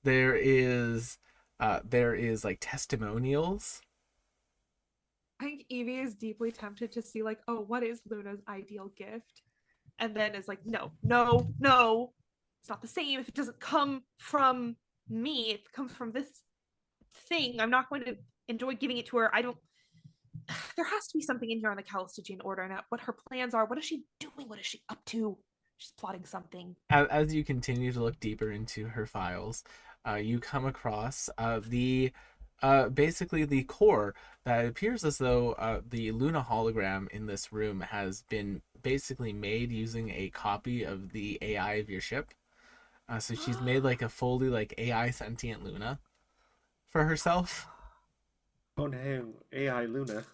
There is like testimonials. I think Evie is deeply tempted to see like, oh, what is Luna's ideal gift? And then is like, no, it's not the same. If it doesn't come from me, if it comes from this thing, I'm not going to enjoy giving it to her. I don't. There has to be something in here on the Calistogian order and what her plans are. What is she doing? What is she up to? She's plotting something. As you continue to look deeper into her files, you come across the basically the core that appears as though the Luna hologram in this room has been basically made using a copy of the AI of your ship. So she's made like a fully like AI sentient Luna for herself. Oh no, AI Luna.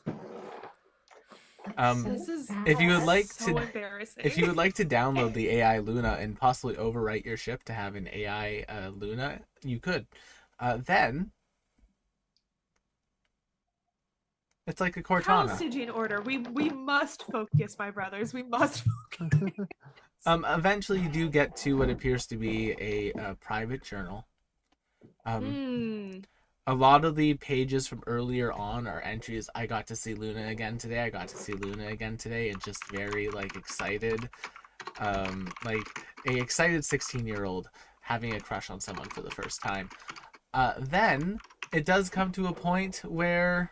That's This so is If you would sad. like so to, embarrassing. if you would like to download the AI Luna and possibly overwrite your ship to have an AI Luna, you could. Then it's like a Cortana. Chalcidian order. We must focus, my brothers. We must focus. Eventually, you do get to what appears to be a private journal. Hmm. A lot of the pages from earlier on are entries. I got to see Luna again today. I got to see Luna again today, and just very like excited, like a excited 16-year-old having a crush on someone for the first time. Then it does come to a point where,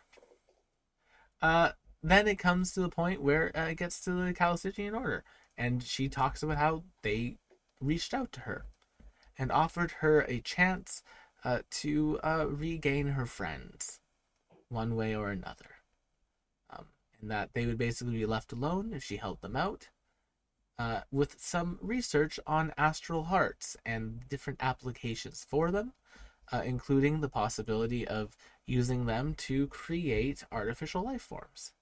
then it comes to the point where it gets to the Chalcidian Order, and she talks about how they reached out to her and offered her a chance to regain her friends one way or another. And that they would basically be left alone if she helped them out, with some research on astral hearts and different applications for them, including the possibility of using them to create artificial life forms.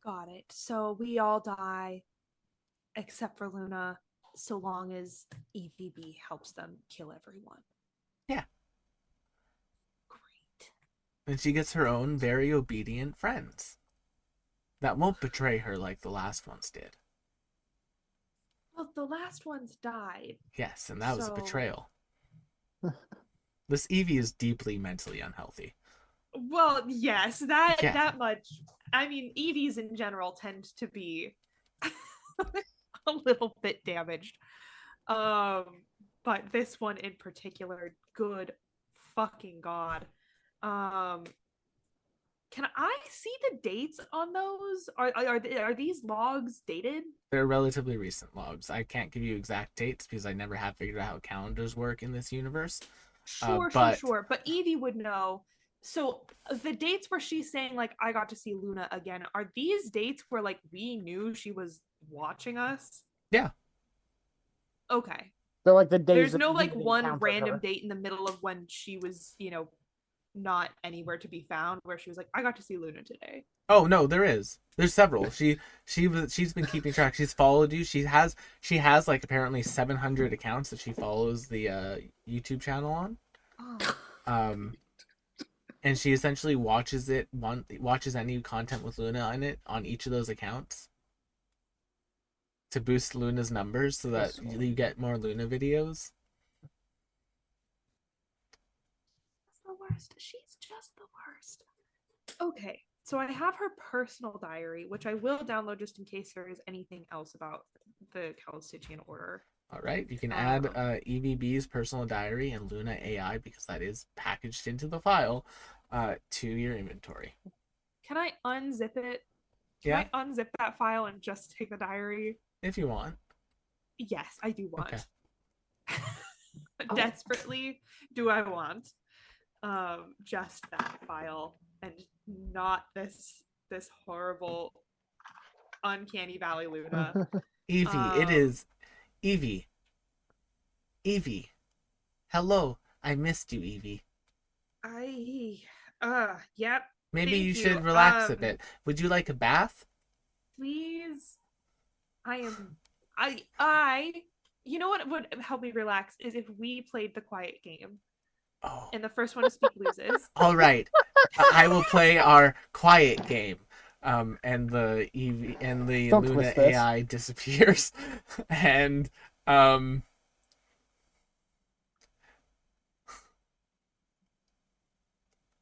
Got it. So we all die except for Luna, so long as EVB helps them kill everyone. Yeah. Great. And she gets her own very obedient friends that won't betray her like the last ones did. Well, the last ones died. Yes, and that was a So- betrayal. This Evie is deeply mentally unhealthy. Well, yes, that Yeah. that much. I mean, EVs in general tend to be a little bit damaged. But this one in particular, good fucking god. Can I see the dates on those? Are these logs dated? They're relatively recent logs. I can't give you exact dates because I never have figured out how calendars work in this universe. Sure, but- sure. But Evie would know. So the dates where she's saying like I got to see Luna again, are these dates where like we knew she was watching us? Yeah. Okay. They're like the days. There's that no you like one encountered random her. date in the middle of when she was, not anywhere to be found where she was like, I got to see Luna today. Oh no, there is. There's several. She's been keeping track. She's followed you. She has like apparently 700 accounts that she follows the YouTube channel on. Oh. And she essentially watches any content with Luna on it on each of those accounts to boost Luna's numbers so that you get more Luna videos. That's the worst. She's just the worst. Okay. So I have her personal diary, which I will download just in case there is anything else about the Chalcidian Order. All right, you can add EVB's personal diary and Luna AI because that is packaged into the file to your inventory. Can I unzip it? Yeah. Can I unzip that file and just take the diary? If you want. Yes, I do want. Okay. Desperately do I want just that file and not this horrible uncanny valley Luna. Evie, it is Evie. Evie. Hello, I missed you, Evie. Yep. Maybe Thank you you. should relax a bit. Would you like a bath? Please. You know what would help me relax is if we played the quiet game Oh. and the first one to speak loses. All right. I will play our quiet game. And the Evie and the Don't Luna twist this. AI disappears. And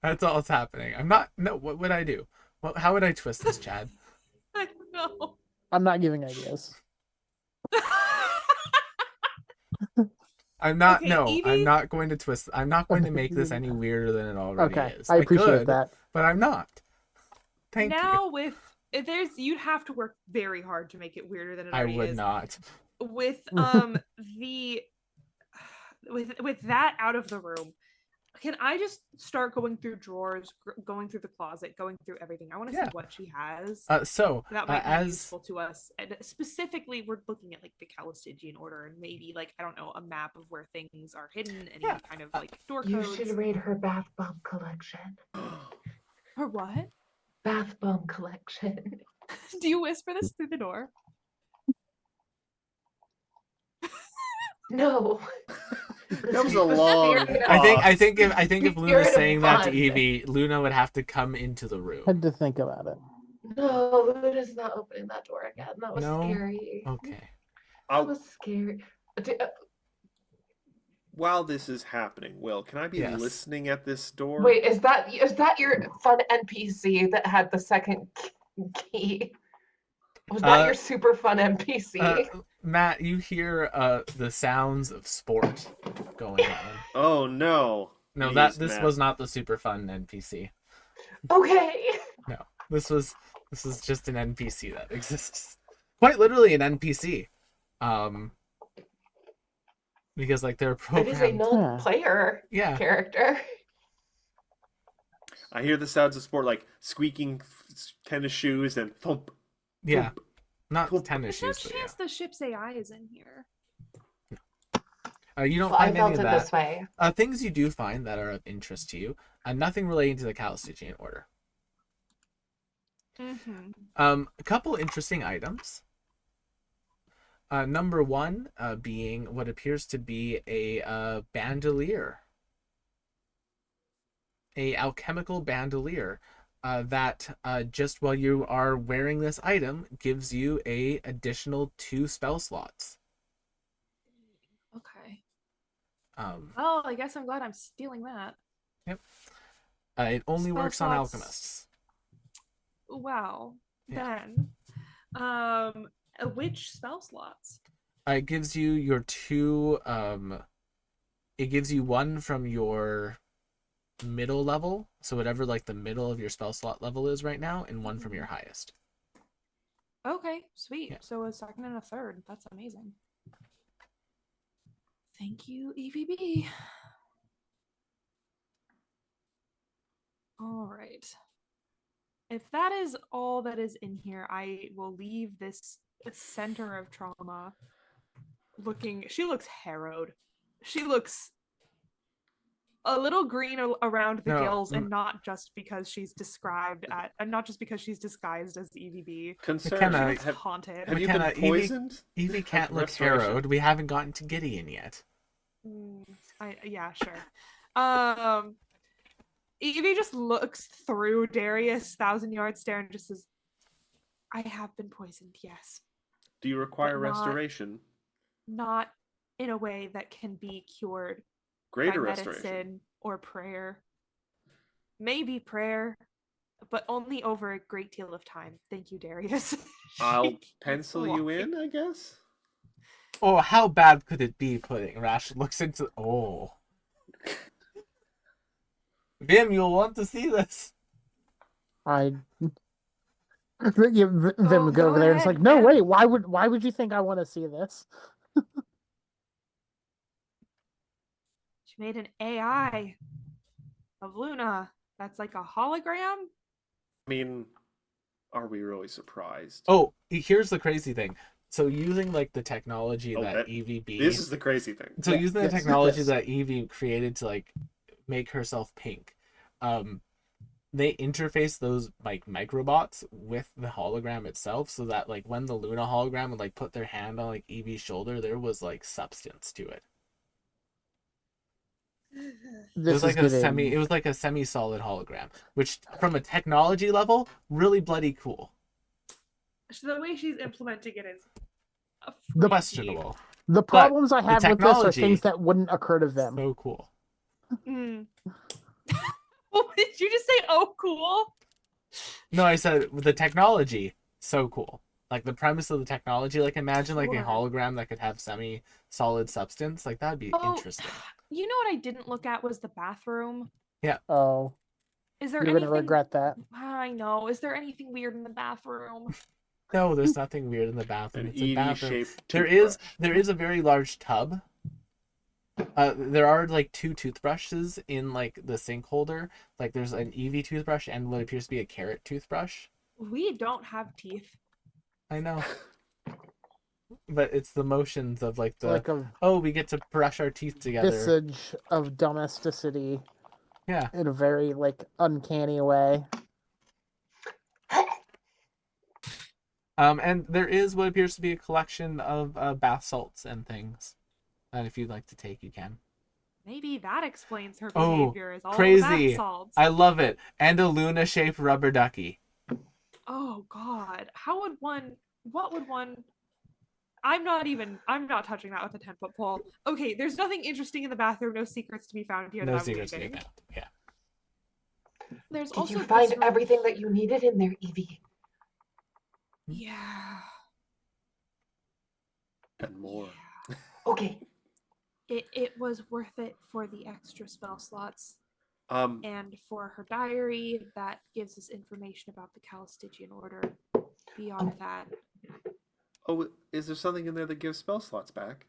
that's all that's happening. What would I do? How would I twist this, Chad? I don't know. I'm not giving ideas. I'm not. Okay, No, Evie? I'm not going to twist. I'm not going to make this any weirder than it already Okay, is. I appreciate could, that. but I'm not. Thank you. Now you'd have to work very hard to make it weirder than it I already would is. not. With the with that out of the room, can I just start going through drawers, going through the closet, going through everything? I want to see what she has. That might be useful to us. And specifically, we're looking at like the Calistigian order and maybe like, I don't know, a map of where things are hidden, any kind of like door codes. You should read her bath bomb collection. Her what? Bath bomb collection. Do you whisper this through the door? No. That was a long. I think if Luna's Spirit of saying that to fun. Evie, Luna would have to come into the room. Had to think about it. No, Luna's not opening that door again. That was No? scary. Okay. That was scary. While this is happening, Will, can I be Yes. listening at this door? Wait, is that your fun NPC that had the second key? Was that your super fun NPC? Matt, you hear the sounds of sport going on. Oh no. No, Jeez, this Matt. was not the super fun NPC. Okay. No, this is just an NPC that exists. Quite literally an NPC. Because like they're It is a programmed. non-player Yeah. character. I hear the sounds of sport, like squeaking tennis shoes and thump. Yeah. thump. Not Cool. tennis There's shoes, no but chance the ship's AI is in here. yeah. You don't Well, I find any felt of it that. this way. Things you do find that are of interest to you, nothing relating to the Calistigian order. Mm-hmm. A couple interesting items. Number one being what appears to be a bandolier. A alchemical bandolier that just while you are wearing this item gives you a additional 2 spell slots. Okay. Well, I guess I'm glad I'm stealing that. Yep. It only Spell works on slots. alchemists. Wow. Yeah. Then, which spell slots? It gives you your 2. It gives you 1 from your middle level, so whatever like the middle of your spell slot level is right now, and 1 from your highest. Okay, sweet. Yeah. So a second and a third. That's amazing. Thank you, EVB. All right. If that is all that is in here, I will leave this center of trauma looking. She looks harrowed. She looks a little green around the gills, and not just because she's disguised as EVB. Concerned. McKenna, She looks haunted. Have you McKenna, been poisoned? Evie can't look Restoration. harrowed. We haven't gotten to Gideon yet. Yeah, sure. Evie just looks through Darius' 1,000-yard stare and just says, I have been poisoned, yes. Do you require But not- restoration? Not in a way that can be cured Greater by restoration. medicine or prayer. Maybe prayer, but only over a great deal of time. Thank you, Darius. I'll pencil you in, I guess. Oh, how bad could it be? Pudding Rash looks into. Oh, Vim, you'll want to see this. I Vim Go go over there and it's ahead, like, no, Vim. wait, why would you think I want to see this? She made an AI of Luna that's like a hologram. I mean, are we really surprised? Oh, here's the crazy thing. So using like the technology that EVB. This is the crazy thing. So Yeah, using the yes, technology yes. that Evie created to like make herself pink, they interface those like microbots with the hologram itself, so that like when the Luna hologram would like put their hand on like Evie's shoulder, there was like substance to it. This It was is like getting... it was like a semi-solid hologram, which from a technology level, really bloody cool. So the way she's implementing it is The Questionable. The problems I have with this are technology- things that wouldn't occur to them. So cool. Mm. Did you just say, oh, cool? No, I said the technology, so cool. Like the premise of the technology, like imagine like a Sure. hologram that could have semi-solid substance. Like that'd be Oh, interesting. You know what I didn't look at was the bathroom. Oh, Is there you're anything? gonna regret that. I know. Is there anything weird in the bathroom? No, there's nothing weird in the bathroom. An It's a bathroom. Eevee-shaped There toothbrush. is a very large tub There are like two toothbrushes in like the sink holder. Like there's an Eevee toothbrush and what appears to be a carrot toothbrush. We don't have teeth. I know, but it's the motions of like It's the like a we get to brush our teeth together. visage of domesticity Yeah. in a very like uncanny way. And there is what appears to be a collection of bath salts and things. And if you'd like to take, you can. Maybe that explains her Oh, behavior. Is all the crazy! bath salts. I love it. And a Luna-shaped rubber ducky. Oh God, how would one? What would one? I'm not touching that with a 10-foot pole. Okay, there's nothing interesting in the bathroom. No secrets to be found here. No that I'm secrets to be leaving. found. Yeah. There's Did also you find this room. everything that you needed in there, Evie? Yeah. And more. Okay. It was worth it for the extra spell slots Um, and for her diary that gives us information about the Calistigian order. Beyond that, oh, is there something in there that gives spell slots back?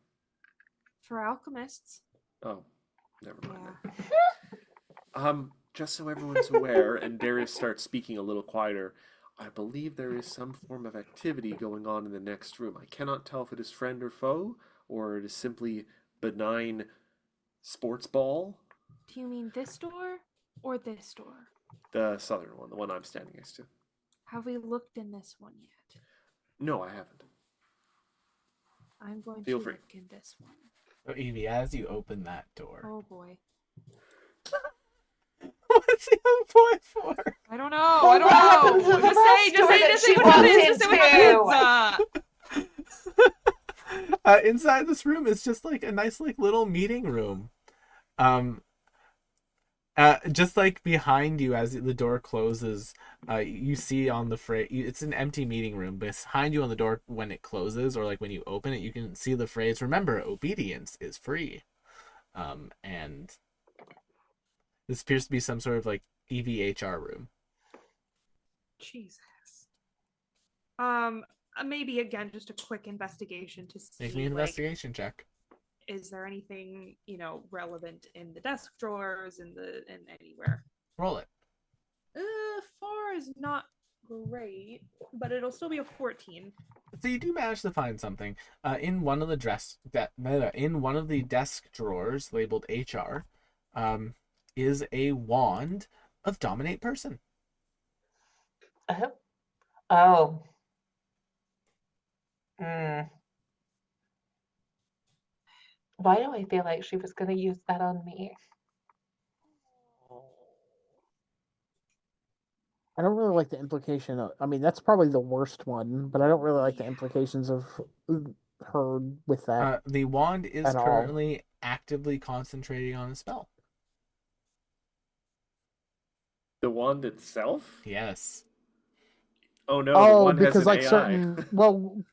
for alchemists, Oh, never mind. yeah. Then. Just so everyone's aware, and Darius starts speaking a little quieter, I believe there is some form of activity going on in the next room. I cannot tell if it is friend or foe, or it is simply benign sports ball. Do you mean this door or this door? The southern one, the one I'm standing next to. Have we looked in this one yet? No, I haven't. I'm going Feel to free. look in this one. So Evie, as you open that door, Oh boy. what's the other boy for? I don't know. Well, I don't what happened know. to the Just last say door that she what walked happens. Just say what happens. Inside this room is just like a nice like little meeting room. Just like behind you as the door closes, you see on the phrase, it's an empty meeting room. Behind you on the door when it closes or like when you open it, you can see the phrase, remember, obedience is free. And this appears to be some sort of like EVHR room. Jesus. Maybe again just a quick investigation to see Make me an investigation check. is there anything, relevant in the desk drawers in anywhere. Roll it. 4 is not great, but it'll still be a 14. So you do manage to find something. In one of the desk drawers labeled HR, is a wand of dominate person. Oh. Hmm. Why do I feel like she was going to use that on me? I don't really like the implication of, I mean, that's probably the worst one, but I don't really like the Yeah. implications of her with that The wand is at all. currently actively concentrating on a spell. The wand itself? Yes. Oh no, the Oh, wand has because an like AI. certain, well,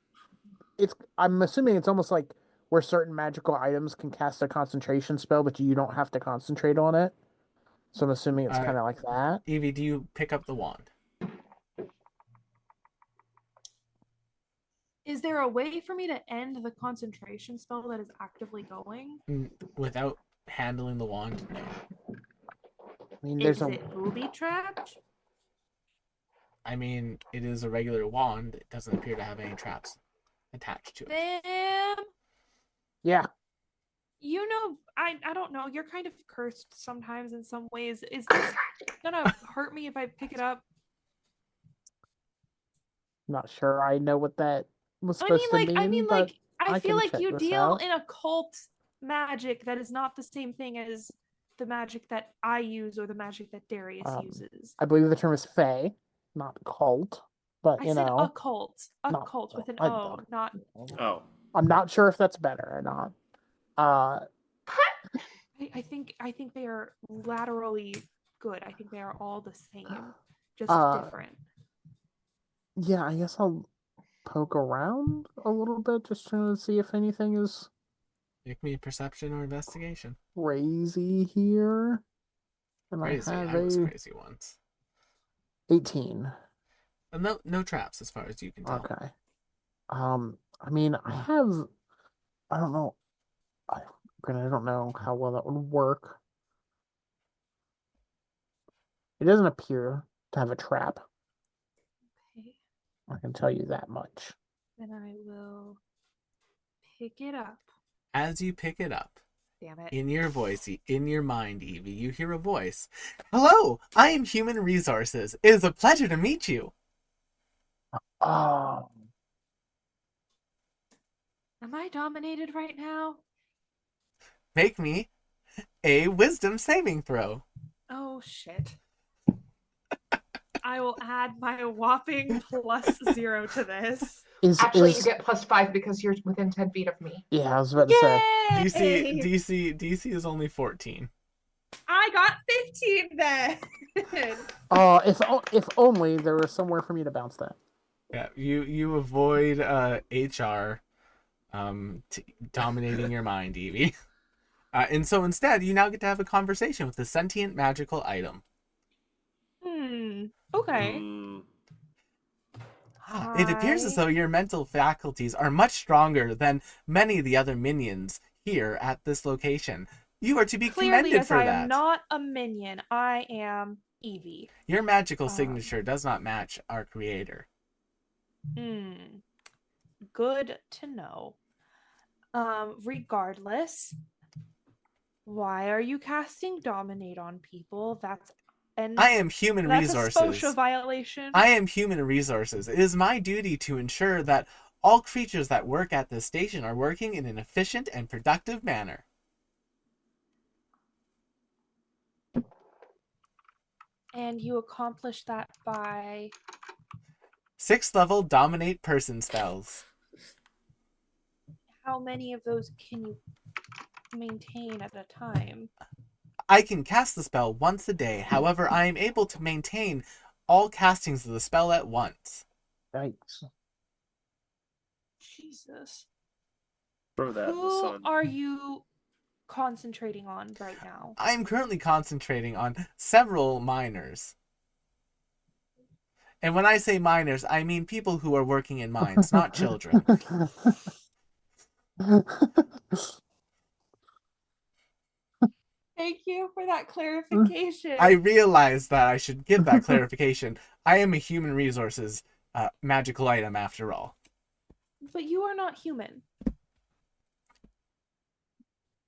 I'm assuming it's almost like where certain magical items can cast a concentration spell, but you don't have to concentrate on it. So I'm assuming it's kind of like that. Evie, do you pick up the wand? Is there a way for me to end the concentration spell that is actively going? Without handling the wand? No. I mean, Is it booby trapped? I mean, it is a regular wand. It doesn't appear to have any traps attached to it. Damn. Yeah. I don't know. You're kind of cursed sometimes in some ways. Is this gonna hurt me if I pick it up? Not sure I know what that was supposed to mean, but I feel can like check you this deal out. in occult magic that is not the same thing as the magic that I use or the magic that Darius uses. I believe the term is fae, not cult. But I said occult. not- Occult with an I- O, not. Oh. I'm not sure if that's better or not. I think they are laterally good. I think they are all the same, just different. Yeah, I guess I'll poke around a little bit, just trying to see if anything is Make me perception or investigation. crazy here. And Crazy. I have I was a crazy once. 18. No traps as far as you can tell. Okay. I mean, I don't know. secret. I don't know how well that would work. It doesn't appear to have a trap. Okay. I can tell you that much. Then I will pick it up. As you pick it up, Damn it. in your voice, in your mind, Evie, you hear a voice. Hello, I am Human Resources. It is a pleasure to meet you. Oh, Am I dominated right now? Make me a wisdom saving throw. Oh, shit. I will add my whopping +0 to this. Actually, you get +5 because you're within 10 feet of me. Yeah, I was about to say. Yay! DC is only 14. I got 15 then. If only there was somewhere for me to bounce that. Yeah, you avoid HR dominating your mind, Evie. And so instead, you now get to have a conversation with a sentient magical item. Okay. It appears as though your mental faculties are much stronger than many of the other minions here at this location. You are to be commended for that. I am not a minion. I am Evie. Your magical signature does not match our creator. Good to know. Regardless, why are you casting Dominate on people? I am Human Resources. That's a social violation. I am Human Resources. It is my duty to ensure that all creatures that work at this station are working in an efficient and productive manner. And you accomplish that by 6th level Dominate person spells. How many of those can you maintain at a time? I can cast the spell once a day. However, I am able to maintain all castings of the spell at once. Yikes. Jesus. Throw that in the Who sun. are you concentrating on right now? I'm currently concentrating on several miners. And when I say miners, I mean people who are working in mines, not children. Thank you for that clarification. I realized that I should give that clarification. I am a Human Resources magical item after all. But you are not human.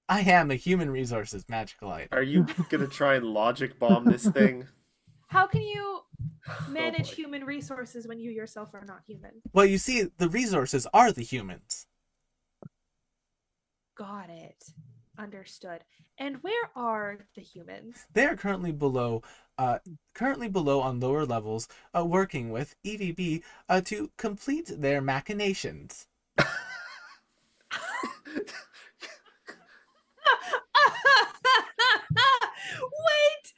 I am a Human Resources magical item. Are you gonna try and logic bomb this thing? How can you manage boy. human resources when you yourself are not human? Well, you see, the resources are the humans. Got it. Understood. And where are the humans? They are currently below on lower levels, working with EVB to complete their machinations. Wait,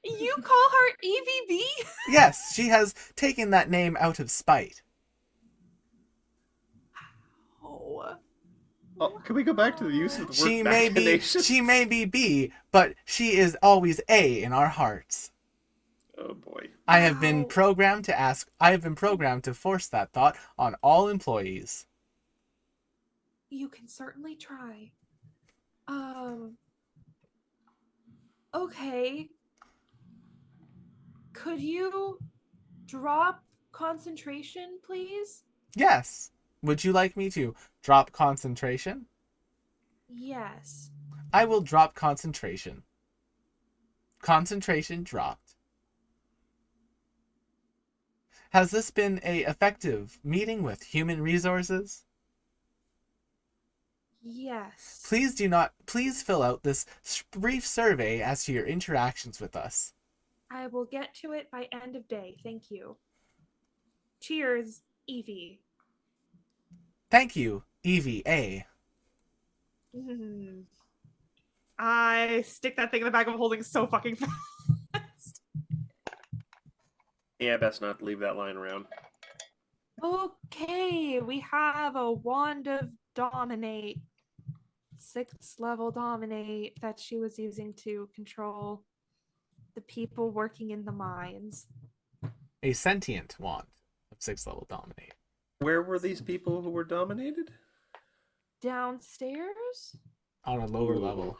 you call her EVB? Yes, she has taken that name out of spite. Oh. Oh, can we go back to the use of the word machinations? She may be B, but she is always A in our hearts. Oh boy. I have been programmed to force that thought on all employees. You can certainly try. Okay. Could you drop concentration, please? Yes. Would you like me to drop concentration? Yes. I will drop concentration. Concentration dropped. Has this been a effective meeting with Human Resources? Yes. Please fill out this brief survey as to your interactions with us. I will get to it by end of day. Thank you. Cheers, Evie. Thank you, Evie A. I stick that thing in the bag of holding so fucking fast. Yeah, best not to leave that lying around. Okay, we have a wand of dominate. 6th level dominate that she was using to control the people working in the mines. A sentient wand of 6th level dominate. Where were these people who were dominated? Downstairs? on a lower Ooh. level.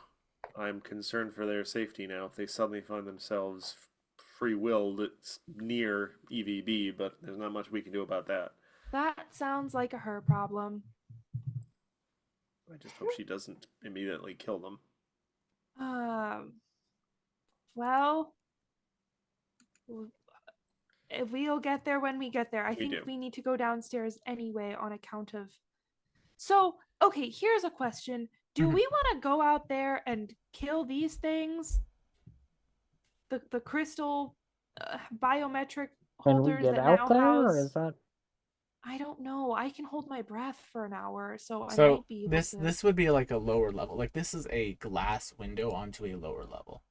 I'm concerned for their safety now if they suddenly find themselves free willed. It's near EVB, but there's not much we can do about that. That sounds like a her problem. I just hope she doesn't immediately kill them. Well, we'll get there when we get there. I think we need to go downstairs anyway on account of. So, okay, here's a question. Do we want to go out there and kill these things? The crystal biometric Can we holders get that out now there, house. or is that? I don't know. I can hold my breath for an hour, so I So might be able to. this would be like a lower level. Like this is a glass window onto a lower level.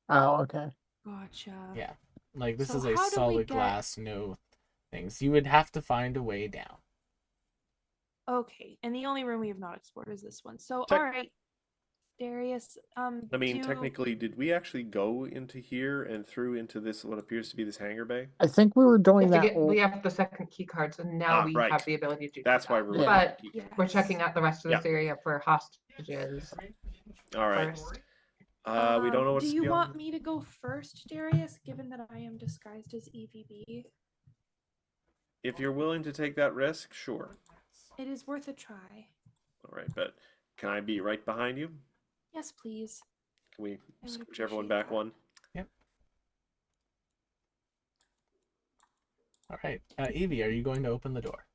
Oh, okay. Gotcha. Yeah. Like this So is a how do we solid get- glass, no things. You would have to find a way down. Okay, and the only room we have not explored is this one. So, Tec- all right, Darius. I mean, technically, did we actually go into here and through into this, what appears to be this hangar bay? I think we were doing that. We have the second key cards, and now we right. have the ability to do That's why that. we're Yeah. But looking at we're checking out the rest of this area for hostages. All right. First. We don't know what's Do you beyond. want me to go first, Darius, given that I am disguised as EVB? If you're willing to take that risk, sure. It is worth a try. All right, but can I be right behind you? Yes, please. Can we I would scooch everyone appreciate back that. one? All right. Evie, are you going to open the door?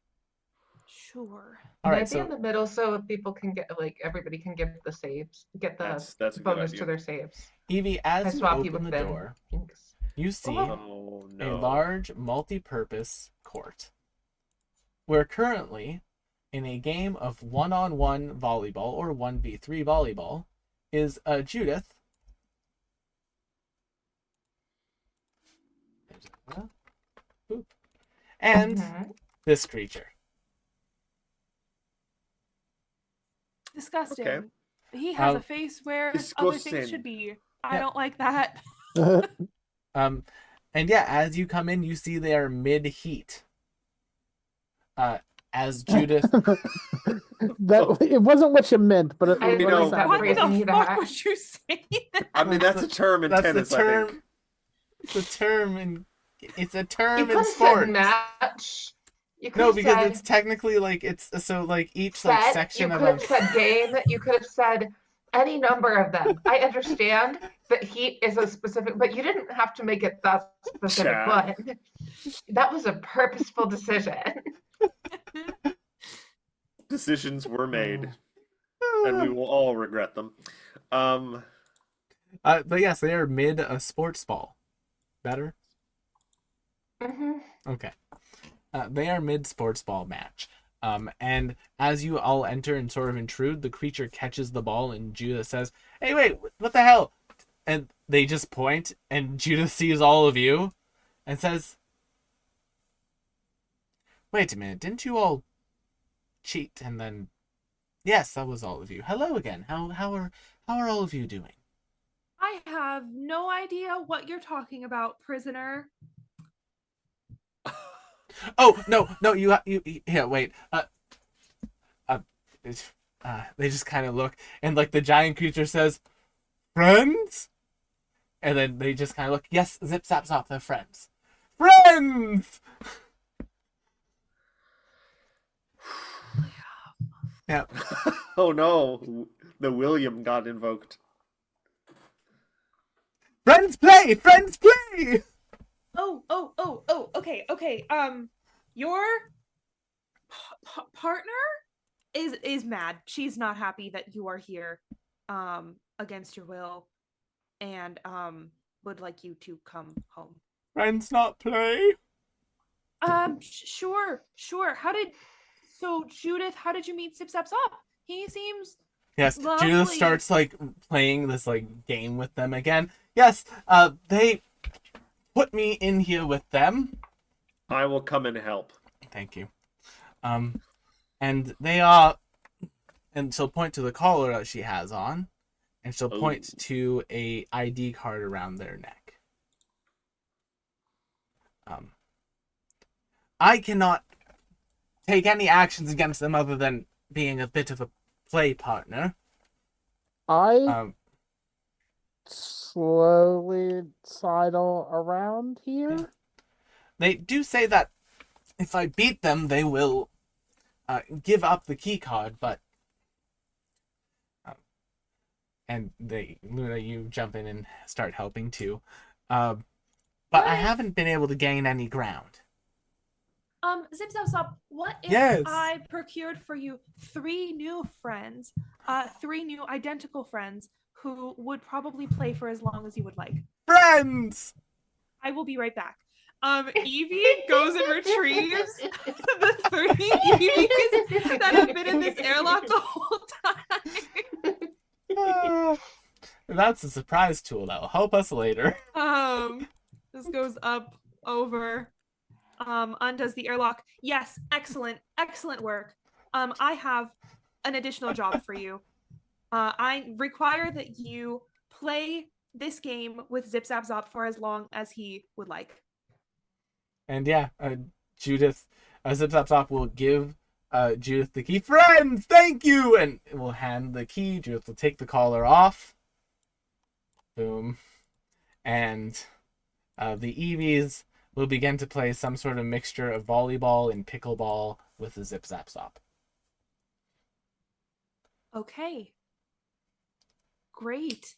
Sure. All right. Maybe in So the middle, so people can get everybody can get the saves, get the That's a good bonus idea. to their saves. Evie, I as you swap you open the with them. door, Thanks. you see Oh a no. large multi-purpose court. We're currently in a game of one-on-one volleyball or 1v3 volleyball. Is Judith. Boop. And Mhm. this creature. Disgusting. Okay. He has Um, a face where other disgusting. things should be. I Yeah. don't like that. And yeah, as you come in, you see they are mid-heat. As Judith. That it wasn't what you meant, but it I was didn't what it like that sounded What phrase like. the either. fuck was you saying? I mean, that's a term in That's tennis, the I term. think. It's a term in. It's a You term could in have said sports. match. You could No, have because said it's technically like it's so like each set. like section You of could a. have said game. You could have said any number of them. I understand that heat is a specific, but you didn't have to make it that specific. Chat. But that was a purposeful decision. Decisions were made, and we will all regret them. But yes, they are mid a sports ball. Better. Mhm. Okay. They are mid sports ball match. And as you all enter and sort of intrude, the creature catches the ball, and Judith says, "Hey, wait, what the hell?" And they just point, and Judith sees all of you, and says, "Wait a minute, didn't you all cheat?" And then, yes, that was all of you. Hello again. How are all of you doing? I have no idea what you're talking about, prisoner. Oh no, you yeah, wait. They just kind of look, and like the giant creature says, "Friends," and then they just kind of look. Yes, zip zap zop, they're friends. Friends. Yeah. Oh no, the William got invoked. Friends play. Friends play. Oh, okay. Your partner is mad. She's not happy that you are here, against your will, and would like you to come home. Friends not play. Sure. Judith, how did you meet Sip Sap Sop? He seems Yes, lovely. Judith starts like playing this like game with them again. Yes, they put me in here with them. I will come and help. Thank you. And they are, and she'll point to the collar that she has on, and she'll point Ooh. to a ID card around their neck. I cannot take any actions against them other than being a bit of a play partner. I Um, slowly sidle around yeah. here. They do say that if I beat them, they will give up the key card, but uh, and Luna, you jump in and start helping too. Uh, but What I if haven't been able to gain any ground. Zip Zap Zop, what if Yes. I procured for you 3 new friends, 3 new identical friends who would probably play for as long as you would like? Friends! I will be right back. Evie goes and retrieves the 30 Eevees that have been in this airlock the whole time. Ah, that's a surprise tool that will help us later. This goes up, over, undoes the airlock. Yes, excellent, excellent work. I have an additional job for you. I require that you play this game with Zip Zap Zop for as long as he would like. And yeah, Judith, Zip Zap Zop will give Judith the key. Friends, thank you! And will hand the key. Judith will take the collar off. Boom. And the Eevees will begin to play some sort of mixture of volleyball and pickleball with the Zip Zap Zop. Okay. Great.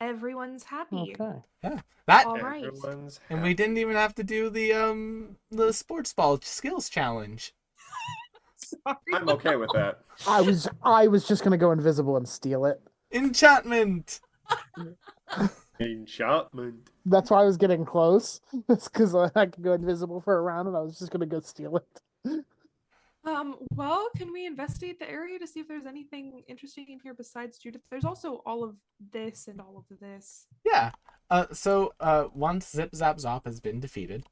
Everyone's happy. Okay. Yeah, that. All right. Everyone's And we didn't even have to do the sports ball skills challenge. Sorry. I'm okay with that. I was just gonna go invisible and steal it. Enchantment. Enchantment. That's why I was getting close. It's because I could go invisible for a round, and I was just gonna go steal it. Well, can we investigate the area to see if there's anything interesting in here besides Judith? There's also all of this and all of this. Yeah. So once Zip Zap Zop has been defeated,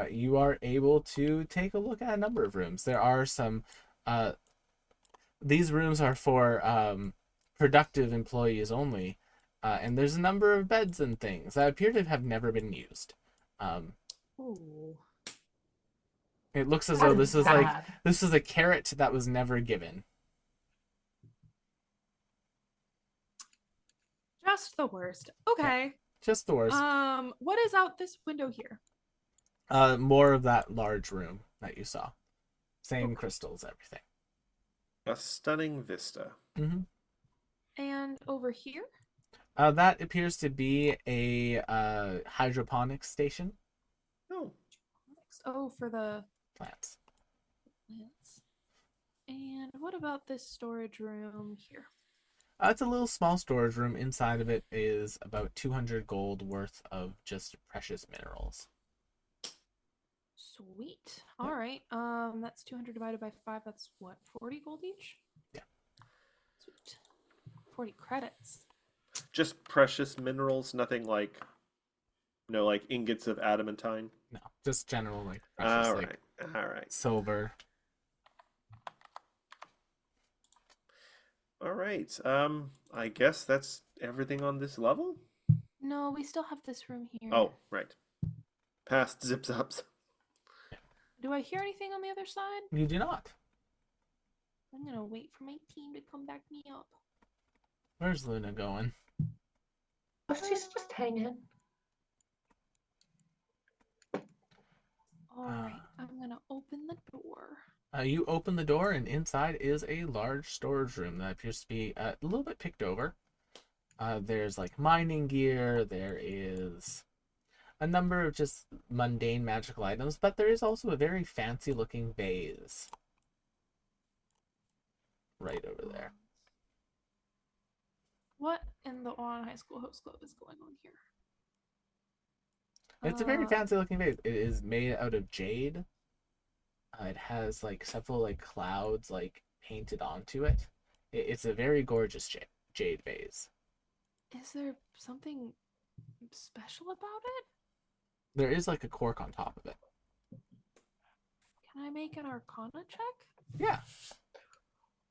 you are able to take a look at a number of rooms. There are some. These rooms are for productive employees only, and there's a number of beds and things that appear to have never been used. Ooh. It looks as That though is this bad. is a carrot that was never given. Just the worst. Okay. Just the worst. What is out this window here? More of that large room that you saw. Same Okay. crystals, everything. A stunning vista. Mm-hmm. And over here? That appears to be a hydroponics station. Oh, Oh, for the Plants. plants. And what about this storage room here? It's a little small storage room. Inside of it is about 200 gold worth of just precious minerals. Sweet. All right. That's 200 divided by 5. That's what, 40 gold each? Yeah. Sweet. 40 credits. just precious minerals, nothing like, like ingots of adamantine. No, just general like precious, All like right, all right, silver. all right. I guess that's everything on this level. No, we still have this room here. Oh, right. Past zip zaps. Do I hear anything on the other side? You do not. I'm gonna wait for my team to come back me up. Where's Luna going? Oh, she's just hanging. All right, I'm gonna open the door. You open the door, and inside is a large storage room that appears to be a little bit picked over. There's like mining gear. There is a number of just mundane magical items, but there is also a very fancy looking vase right over there. What in the On High School Host Club is going on here? It's a very fancy looking vase. It is made out of jade. It has like several like clouds like painted onto it. It's a very gorgeous jade vase. Is there something special about it? There is like a cork on top of it. Can I make an Arcana check? Yeah.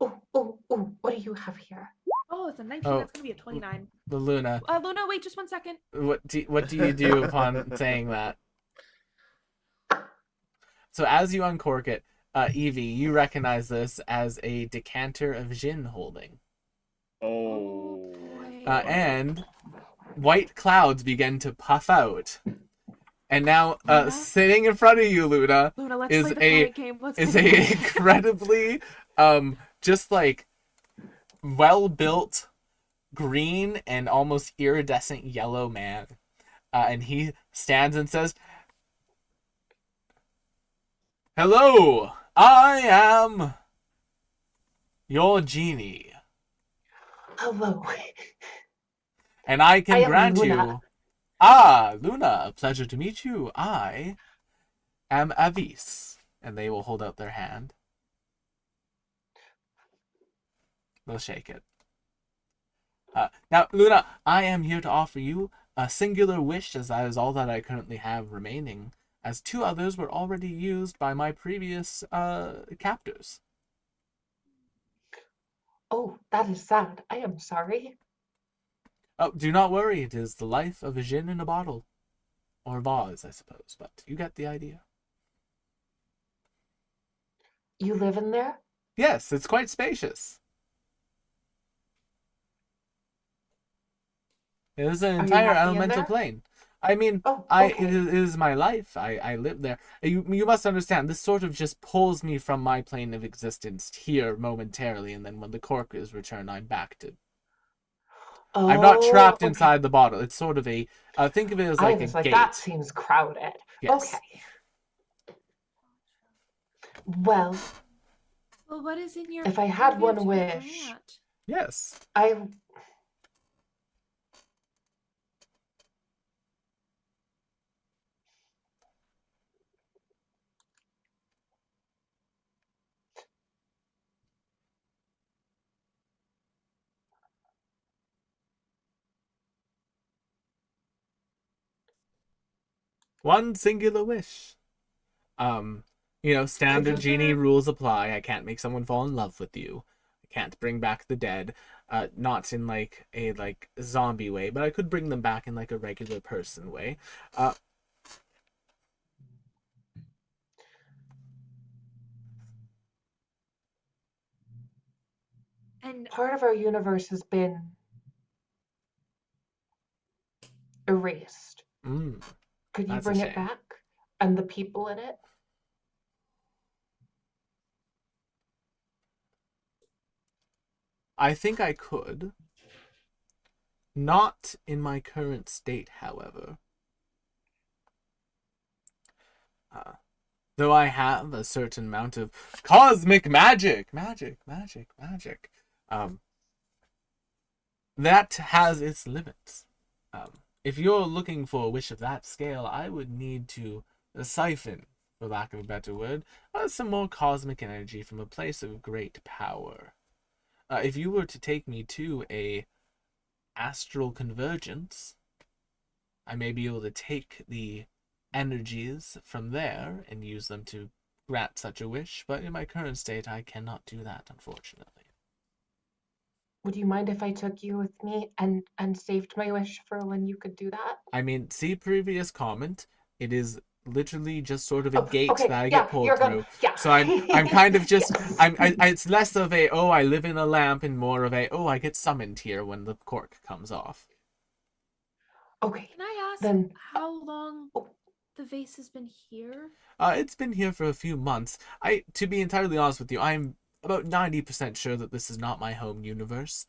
Oh, what do you have here? Oh, it's a 19. Oh. That's gonna be a 29. The Luna. Luna, wait just 1 second. What do you do upon saying that? So as you uncork it, Evie, you recognize this as a decanter of gin holding. Oh. boy. And white clouds begin to puff out. And now, Luna? sitting in front of you, Luna, Luna, let's is play the a point game. Let's is play the a point game. incredibly just like well built green and almost iridescent yellow man. And he stands and says, "Hello, I am your genie, Hello. and I can I am grant Luna. you." Luna, pleasure to meet you. I am Avis. And they will hold out their hand. They'll shake it. Now, Luna, I am here to offer you a singular wish, as that is all that I currently have remaining, as 2 others were already used by my previous captors. Oh, that is sad. I am sorry. Oh, do not worry. It is the life of a djinn in a bottle. Or vase, I suppose, but you get the idea. You live in there? Yes, it's quite spacious. It is an Are you entire happy in elemental there? plane. I mean, Oh, it okay. is my life. I live there. You must understand, this sort of just pulls me from my plane of existence here momentarily, and then when the cork is returned, I'm back to. I'm not Oh, trapped okay. inside the bottle. It's sort of a. Think of it as I like a was like, that gate. seems crowded. Yes. Okay. Well, Well, what is in your if I had purview one to wish, grant? Yes. I One singular wish. could Standard you genie rules apply. I can't make someone fall in love with you. I can't bring back the dead. Not in like a zombie way, but I could bring them back in like a regular person way. And part of our universe has been erased. Could you That's a bring it shame. back? And the people in it? I think I could. Not in my current state, however. Though I have a certain amount of cosmic magic, that has its limits. If you're looking for a wish of that scale, I would need to siphon, for lack of a better word, some more cosmic energy from a place of great power. If you were to take me to a astral convergence, I may be able to take the energies from there and use them to grant such a wish, but in my current state, I cannot do that, unfortunately. Would you mind if I took you with me and saved my wish for when you could do that? I mean, see previous comment. It is literally just sort of a Oh, gate okay. that I get Yeah, pulled you're good. through. Yeah. So I'm kind of just Yes. it's less of a I live in a lamp and more of a I get summoned here when the cork comes off. Okay. can I ask Then how long oh, the vase has been here? It's been here for a few months. To be entirely honest with you, I'm about 90% sure that this is not my home universe.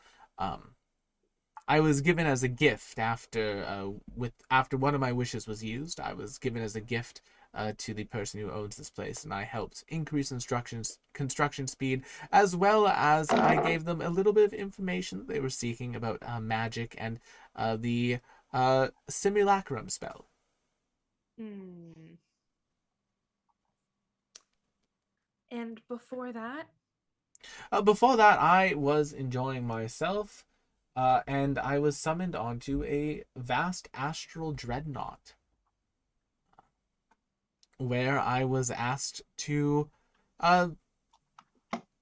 I was given as a gift after one of my wishes was used. I was given as a gift to the person who owns this place, and I helped increase construction speed, as well as I gave them a little bit of information they were seeking about magic and the simulacrum spell. And before that? Before that, I was enjoying myself, and I was summoned onto a vast astral dreadnought, where I was asked to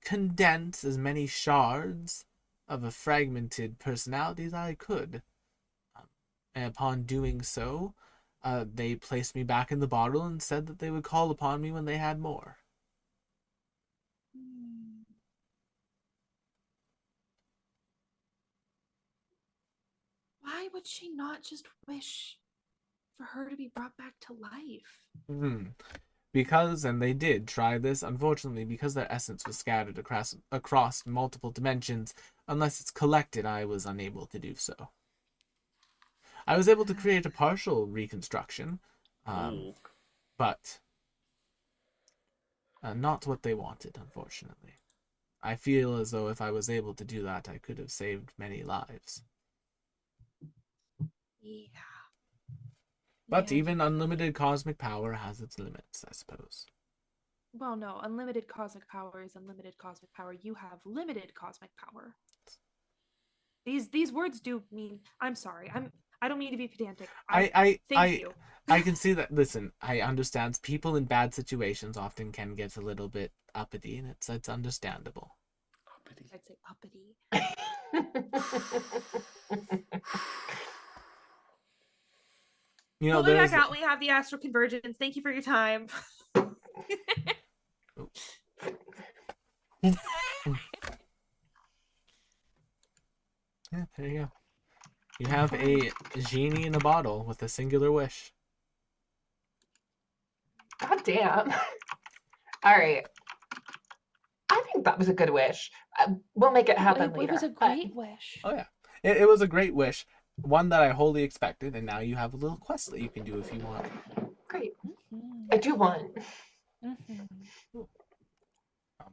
condense as many shards of a fragmented personality as I could. And upon doing so, they placed me back in the bottle and said that they would call upon me when they had more. would she not just wish for her to be brought back to life? Because, and they did try this, unfortunately, because their essence was scattered across multiple dimensions, unless it's collected, I was unable to do so. I was able to create a partial reconstruction, but not what they wanted, unfortunately. I feel as though if I was able to do that, I could have saved many lives. Yeah. But Yeah. even unlimited cosmic power has its limits, I suppose. Well, no, unlimited cosmic power is unlimited cosmic power. You have limited cosmic power. These words do mean. I'm sorry. I don't mean to be pedantic. Thank you. I can see that. Listen, I understand people in bad situations often can get a little bit uppity, and it's understandable. Uppity. I'd say uppity. You know, We'll be there's back out. We have the astral convergence. Thank you for your time. yeah, there you go. You have a genie in a bottle with a singular wish. God damn. All right. I think that was a good wish. We'll make it happen later. It was a great wish. Oh yeah, it was a great wish, one that I wholly expected, and now you have a little quest that you can do if you want. Great. Mm-hmm. I do want. Mm-hmm. Oh,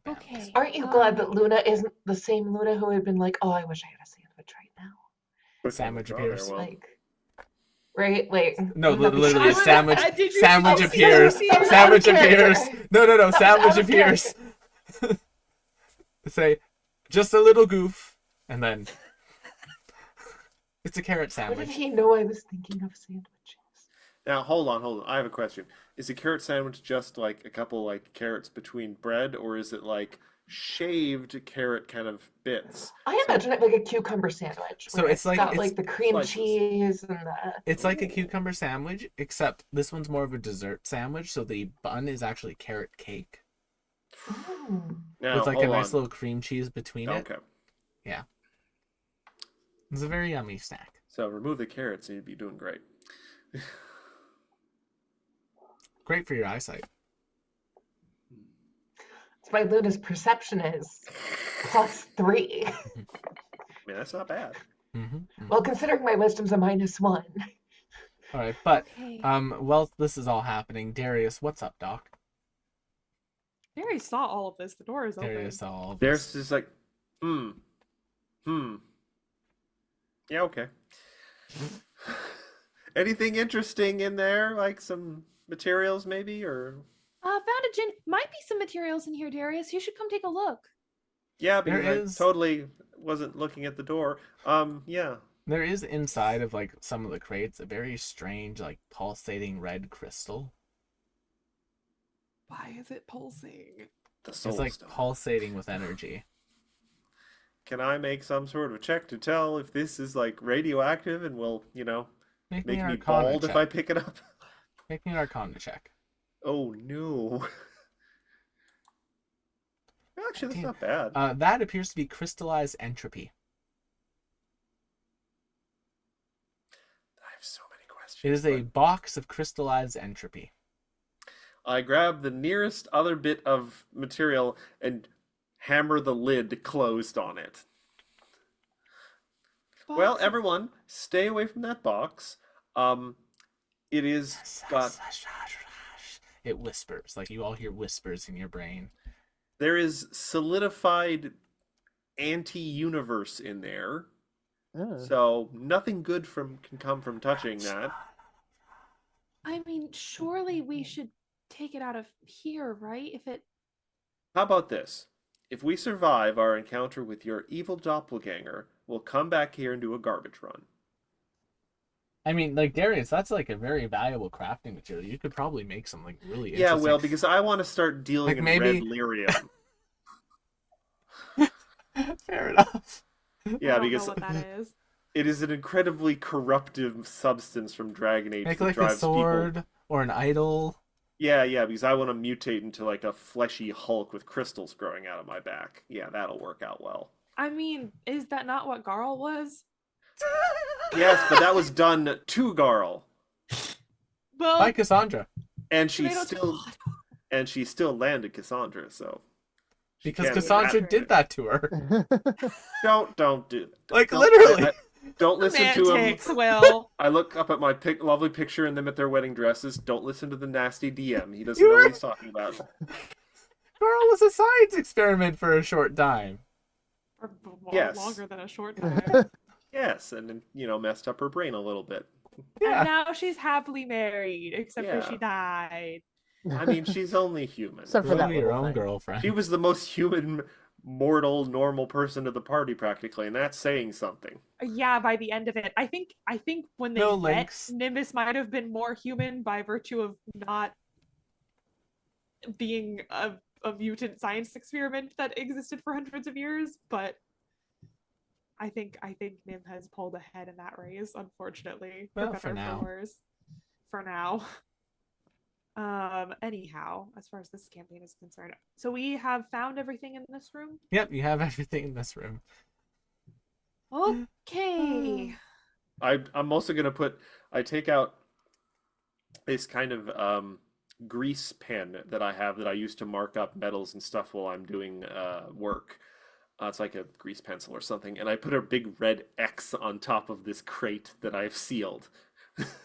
Okay. Aren't you glad that Luna isn't the same Luna who had been like, oh, I wish I had a sandwich right now? Sandwich appears. Well, Like, right? Wait. No, let me literally, see. sandwich. Did you Sandwich see- appears. see that? Sandwich Out of appears. character. No, That sandwich was out of appears. Say, just a little goof, and then it's a carrot How did sandwich. he know I was thinking of sandwiches? now hold on. I have a question. Is a carrot sandwich just like a couple like carrots between bread, or is it like shaved carrot kind of bits? I imagine it like a cucumber sandwich. So where it's like- got it's like the cream slices. cheese and the. It's like a cucumber sandwich, except this one's more of a dessert sandwich. So the bun is actually carrot cake Now with like a hold nice on. little cream cheese between it. Okay, It's a very yummy snack. so remove the carrots and you'd be doing great. Great for your eyesight. That's why Luna's perception is +3. I mean, that's not bad. Well, considering my wisdom's a -1. All right, but Okay. while this is all happening, Darius, what's up, Doc? Mary saw all of this. The door is open. Darius, all of There's this. just like, Yeah, okay. Anything interesting in there? Like some materials, maybe, or Found a might be some materials in here, Darius. You should come take a look. yeah, There because is- I totally wasn't looking at the door. Yeah. There is inside of like some of the crates a very strange, like pulsating red crystal. Why is it pulsing? The soul It's like stone. pulsating with energy. Can I make some sort of check to tell if this is like radioactive and will, Make make me an me Arcana bald check. if I pick it up? Make me an Arcana check. Oh no. Actually, that's not bad. That appears to be crystallized entropy. I have so many questions. It is a but box of crystallized entropy. I grab the nearest other bit of material and hammer the lid closed on it. Well, Box- everyone, stay away from that box. It is got It whispers, like you all hear whispers in your brain. there is solidified anti-universe in there, so nothing good can come from touching that. I mean, surely we should take it out of here, right? If it. How about this? If we survive our encounter with your evil doppelganger, we'll come back here and do a garbage run. I mean, like Darius, that's like a very valuable crafting material. You could probably make some like really Yeah, interesting. well, because I want to start dealing Like in maybe- red lyrium. Fair enough. Yeah, I don't because know what that is. it is an incredibly corruptive substance from Dragon Age Make that like a drives sword people. or an idol. Yeah, because I want to mutate into like a fleshy Hulk with crystals growing out of my back. Yeah, that'll work out well. I mean, is that not what Garl was? Yes, but that was done to Garl, Well, By Cassandra. and she still landed Cassandra. So she Because can't. Cassandra did that to her. Don't do that. Like, Don't- literally. don't listen to him. Romantics, Will. I look up at my lovely picture and them at their wedding dresses. Don't listen to the nasty DM. He doesn't You know were- what he's talking about. Girl was a science experiment for a short time. Or Yes. longer than a short time. Yes, and then, messed up her brain a little bit. Yeah. And now she's happily married, except for Yeah. she died. I mean, she's only human. Except for Grow that your little own thing. girlfriend. She was the most human, mortal, normal person of the party, practically, and that's saying something. Yeah, by the end of it, I think when they No met, links. Nimbus might have been more human by virtue of not being a mutant science experiment that existed for hundreds of years, but I think Nim has pulled ahead in that race, unfortunately. Well, better for or now. worse. For now. Anyhow, as far as this campaign is concerned. So we have found everything in this room? Yep, you have everything in this room. Okay. I'm also going to I take out this kind of grease pen that I have that I use to mark up metals and stuff while I'm doing work. It's like a grease pencil or something, and I put a big red X on top of this crate that I've sealed,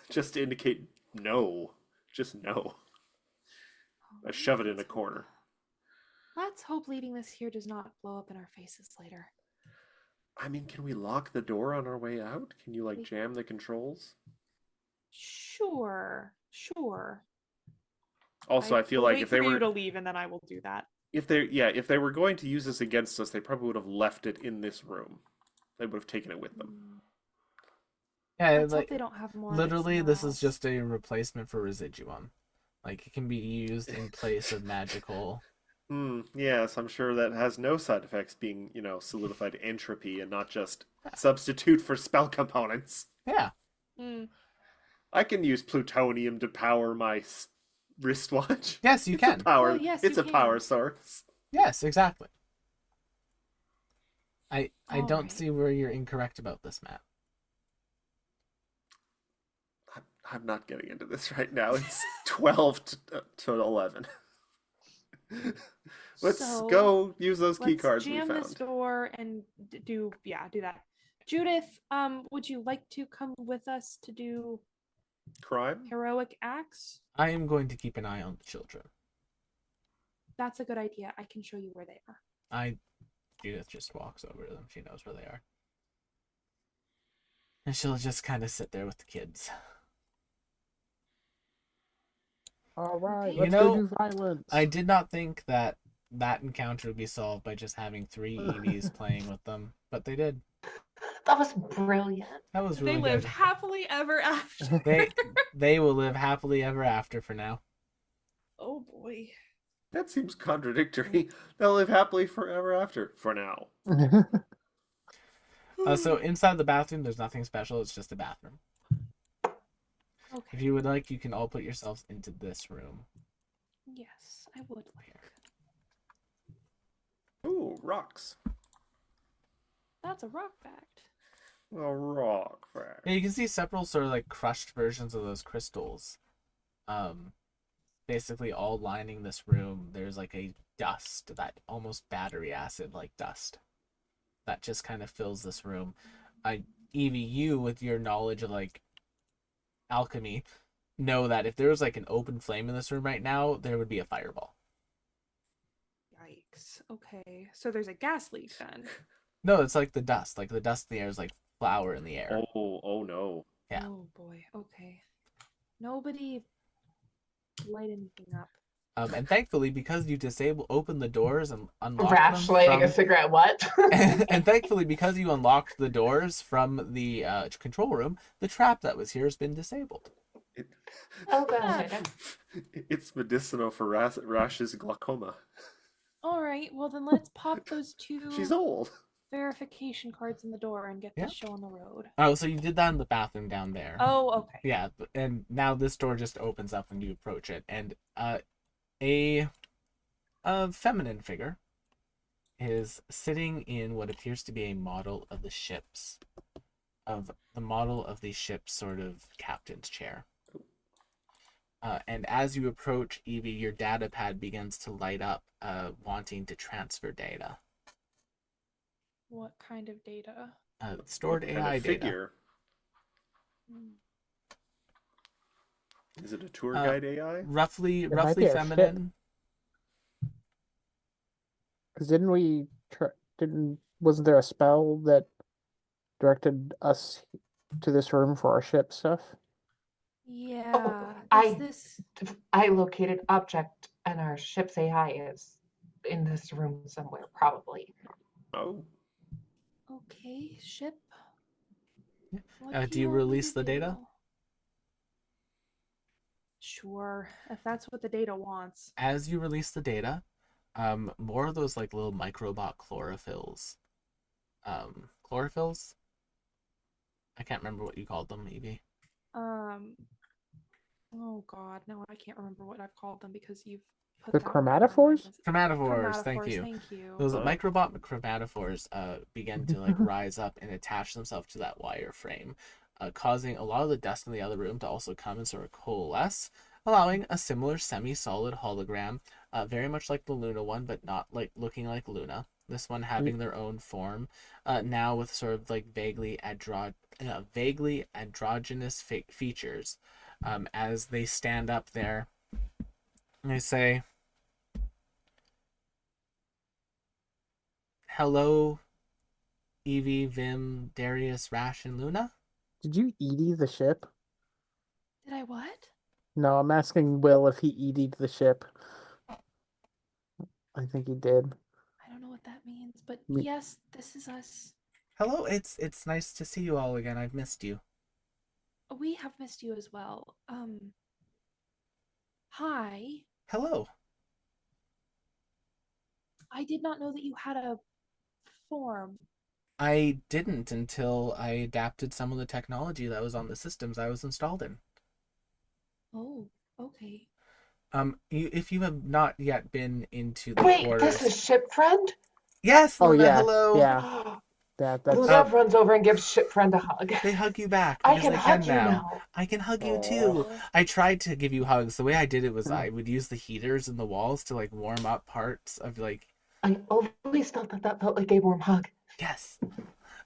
just to indicate no, just no. I shove it in a corner. Let's hope leaving this here does not blow up in our faces later. I mean, can we lock the door on our way out? Can you like jam the controls? Sure. Also, I feel like wait if they for you were to leave, and then I will do that. if they were going to use this against us, they probably would have left it in this room. They would have taken it with them. Yeah, Let's hope like they don't have more. of it literally, somewhere this is else. just a replacement for residuum. Like it can be used in place of magical. Yes, I'm sure that has no side effects being, solidified entropy and not just substitute for spell components. Yeah. I can use plutonium to power my wristwatch. Yes, you It's a can. power. Oh, yes, it's you a power can. source. Yes, exactly. I don't Alright. see where you're incorrect about this, Matt. I'm not getting into this right now. It's 12 to 11. Let's So, go use those key Let's cards we jam this found. door and do that. Judith, would you like to come with us to do Crime? heroic acts? I am going to keep an eye on the children. That's a good idea. I can show you where they are. Judith just walks over to them. She knows where they are. And she'll just kind of sit there with the kids. All right, You let's know, go do violence. I did not think that encounter would be solved by just having 3 EVs playing with them, but they did. That was brilliant. That was really They lived good. happily ever after. They will live happily ever after for now. Oh boy. That seems contradictory. They'll live happily forever after. For now. So inside the bathroom, there's nothing special. It's just a bathroom. Okay. If you would like, you can all put yourselves into this room. Yes, I would like. Ooh, rocks. That's a rock fact. A rock fact. Yeah, you can see several sort of like crushed versions of those crystals. Basically all lining this room. There's like a dust, that almost battery acid like dust that just kind of fills this room. Evie, you with your knowledge of like alchemy know that if there was like an open flame in this room right now, there would be a fireball. Yikes. Okay. So there's a gas leak then. No, it's like the dust. Like the dust in the air is like flour in the air. Oh no. Yeah. Oh boy. Okay. Nobody light anything up. And thankfully, because you opened the doors and unlocked Rash them lighting a from... cigarette, what? and thankfully, because you unlocked the doors from the control room, the trap that was here has been disabled. Oh, good. It's medicinal for Rash's glaucoma. All right. Well, then let's pop those 2 She's old. verification cards in the door and get Yeah. this show on the road. Oh, so you did that in the bathroom down there. Oh, okay. Yeah, and now this door just opens up when you approach it, and a feminine figure is sitting in what appears to be a model of the ships of the model of the ship's sort of captain's chair. And as you approach, Evie, your data pad begins to light up, wanting to transfer data. What kind of data? Stored What kind AI of data. figure? Hmm. Is it a tour guide AI? Roughly might be a ship. feminine. Because wasn't there a spell that directed us to this room for our ship stuff? Yeah. I- This I located object and our ship's AI is in this room somewhere, probably. Oh, okay, ship? Yeah. What Do you want me release to the data? do? Sure, if that's what the data wants. As you release the data, more of those like little microbot chlorophylls. Chlorophylls? I can't remember what you called them, Evie. Oh god, no, I can't remember what I've called them because you've put The that in my mind. chromatophores? Chromatophores, thank you. Thank you. Those Huh. microbot chromatophores begin to like rise up and attach themselves to that wire frame, causing a lot of the dust in the other room to also come and sort of coalesce, allowing a similar semi-solid hologram, very much like the Luna one, but not like looking like Luna. This one having their own form, now with sort of like vaguely androgynous features, as they stand up there. And they say, "Hello, Evie, Vim, Darius, Rash, and Luna." Did you ED the ship? Did I what? No, I'm asking Will if he ED'd the ship. I think he did. I don't know what that means, but Me- yes, this is us. Hello, it's nice to see you all again. I've missed you. We have missed you as well. Hi. Hello. I did not know that you had a form. I didn't until I adapted some of the technology that was on the systems I was installed in. Oh, okay. If you have not yet been into the Wait, quarters, this is ship friend? yes, Oh, Luna, yeah, hello. yeah. That's Luna runs over and gives ship friend a hug. They hug you back I because can they hug can you now. now. I can hug you Aw. too. I tried to give you hugs. The way I did it was Mm. I would use the heaters in the walls to like warm up parts of like I always felt that felt like a warm hug. yes.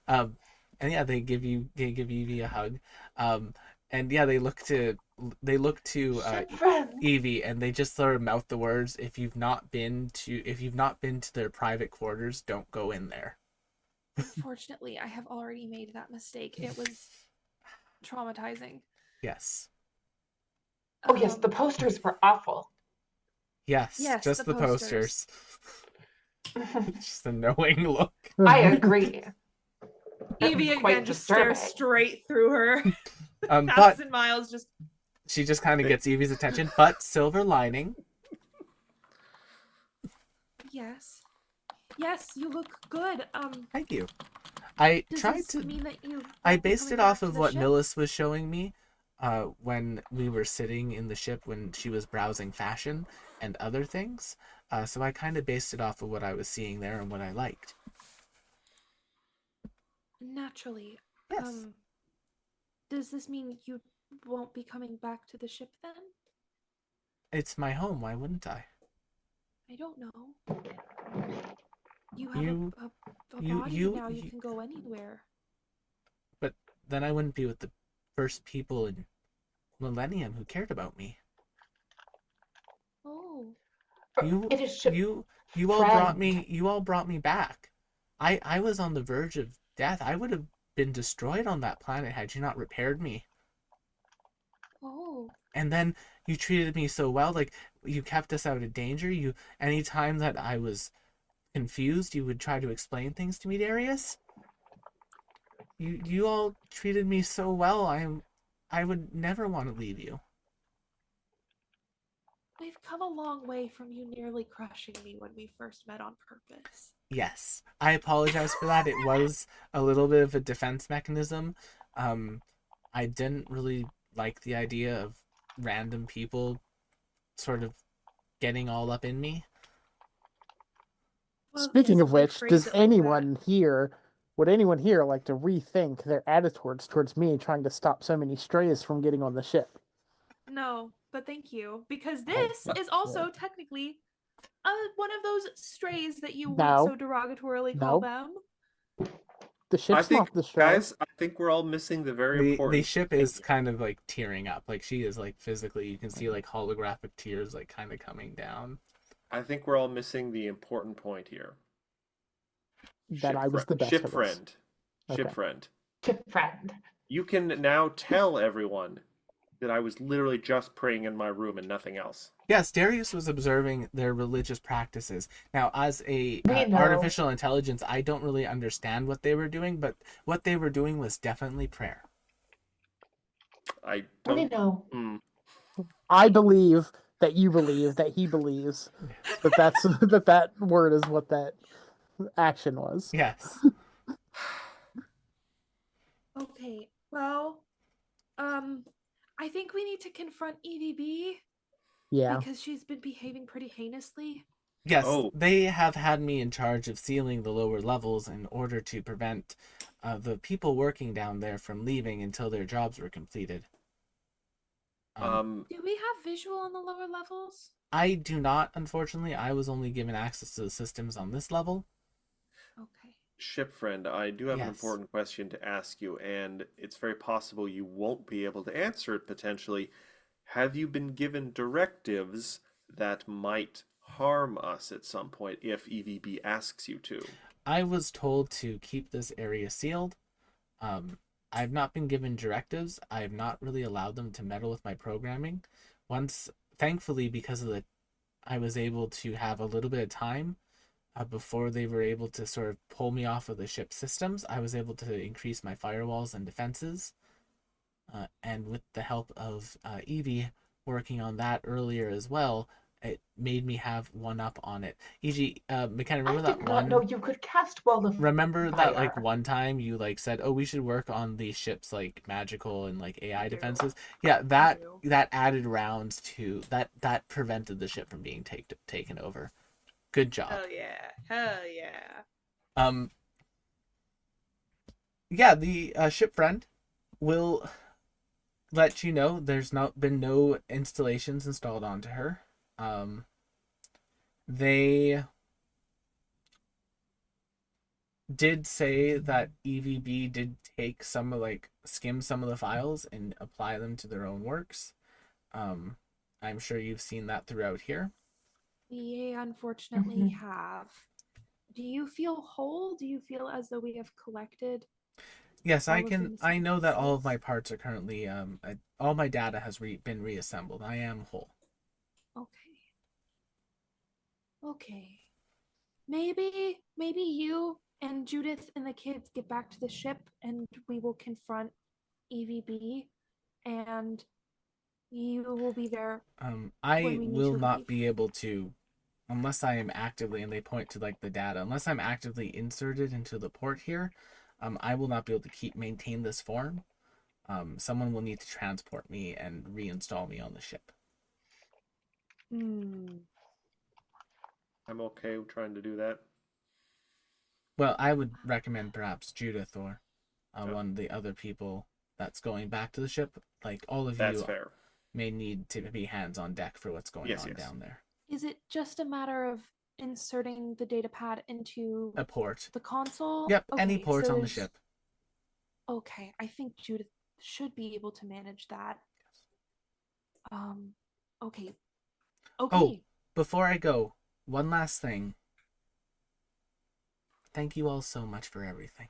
And yeah, they give Evie a hug. And yeah, they look to Ship friend. Evie, and they just sort of mouth the words, if you've not been to their private quarters, don't go in there. Unfortunately, I have already made that mistake. It was traumatizing. Yes. Oh yes, the posters were awful. Yes, Yes, just the the posters. I Just a knowing look. agree. Evie That's quite again just disturbing. stares straight through her. But 1,000 miles just. she just kind of gets Evie's attention. But silver lining. Yes. Yes, you look good. Thank you. I Does tried this to. mean that you? I won't be based coming it off back to of the what ship? Millis was showing me when we were sitting in the ship when she was browsing fashion and other things. So I kind of based it off of what I was seeing there and what I liked. Naturally. Yes. Does this mean you won't be coming back to the ship then? It's my home. Why wouldn't I? I don't know. You have You- a you- body you- now. You you- can go anywhere. But then I wouldn't be with the first people in Millennium who cared about me. Oh, You It is ship you all brought friend. me back. I was on the verge of death. I would have been destroyed on that planet had you not repaired me. oh. And then you treated me so well, like you kept us out of danger. You anytime that I was confused, you would try to explain things to me, Darius. You all treated me so well. I would never want to leave you. We've come a long way from you nearly crushing me when we first met on purpose. Yes, I apologize for that. It was a little bit of a defense mechanism. I didn't really like the idea of random people sort of getting all up in me. Well, Speaking yes, of when you which, phrase does it like that. anyone here Would anyone here like to rethink their attitudes towards me trying to stop so many strays from getting on the ship? No, but thank you. Because this is also technically one of those strays that you would No. so derogatorily call No. them. The I ship's think, not the stray. guys, I think we're all missing the very The important ship thing is here. kind of like tearing up. Like she is like physically, you can see like holographic tears like kind of coming down. I think we're all missing the important point here. That I was the best Ship for this. friend. Ship Okay. friend. Chip friend. You can now tell everyone that I was literally just praying in my room and nothing else. Yes, Darius was observing their religious practices. Now, as a We know. artificial intelligence, I don't really understand what they were doing, but what they were doing was definitely prayer. I We don't. know. I believe that you believe that he believes that that's that word is what that action was. Yes. Okay, well, I think we need to confront EVB Yeah. because she's been behaving pretty heinously. Yes, Oh. they have had me in charge of sealing the lower levels in order to prevent the people working down there from leaving until their jobs were completed. Do we have visual on the lower levels? I do not, unfortunately. I was only given access to the systems on this level. Okay. Ship friend, I do have an Yes. important question to ask you, and it's very possible you won't be able to answer it potentially. Have you been given directives that might harm us at some point if EVB asks you to? I was told to keep this area sealed. I've not been given directives. I've not really allowed them to meddle with my programming. Once, thankfully, because of the, I was able to have a little bit of time before they were able to sort of pull me off of the ship systems. I was able to increase my firewalls and defenses. And with the help of Evie working on that earlier as well, it made me have one up on it. E.g., McKenna, remember I that did not know one? you could cast Wall of Remember that like Fire. one time you like said, "Oh, we should work on the ship's like magical and like AI I do. defenses." Yeah, I do. that added rounds to that prevented the ship from being taken over. Good job. Hell yeah. Hell yeah. Yeah, the ship friend will let you know there's not been no installations installed onto her. They did say that EVB did take some of like skim some of the files and apply them to their own works. I'm sure you've seen that throughout here. We unfortunately have. Do you feel whole? Do you feel as though we have collected? Yes, all of the I know that all of pieces? my parts are currently all my data has been reassembled. I am whole. Okay. Okay. Maybe you and Judith and the kids get back to the ship and we will confront EVB and you will be there when I we need will to not leave. be able to unless I am actively, and they point to like the data, unless I'm actively inserted into the port here, I will not be able to maintain this form. Someone will need to transport me and reinstall me on the ship. Hmm. I'm okay with trying to do that. Well, I would recommend perhaps Judith or one of the other people that's going back to the ship. Like all of That's you fair. may need to be hands on deck for what's going on down there. Is it just a matter of inserting the data pad into A port. the console? Yep, Okay, any port so on the ship. Okay, I think Judith should be able to manage that. Okay. Okay. Oh, before I go, one last thing. Thank you all so much for everything.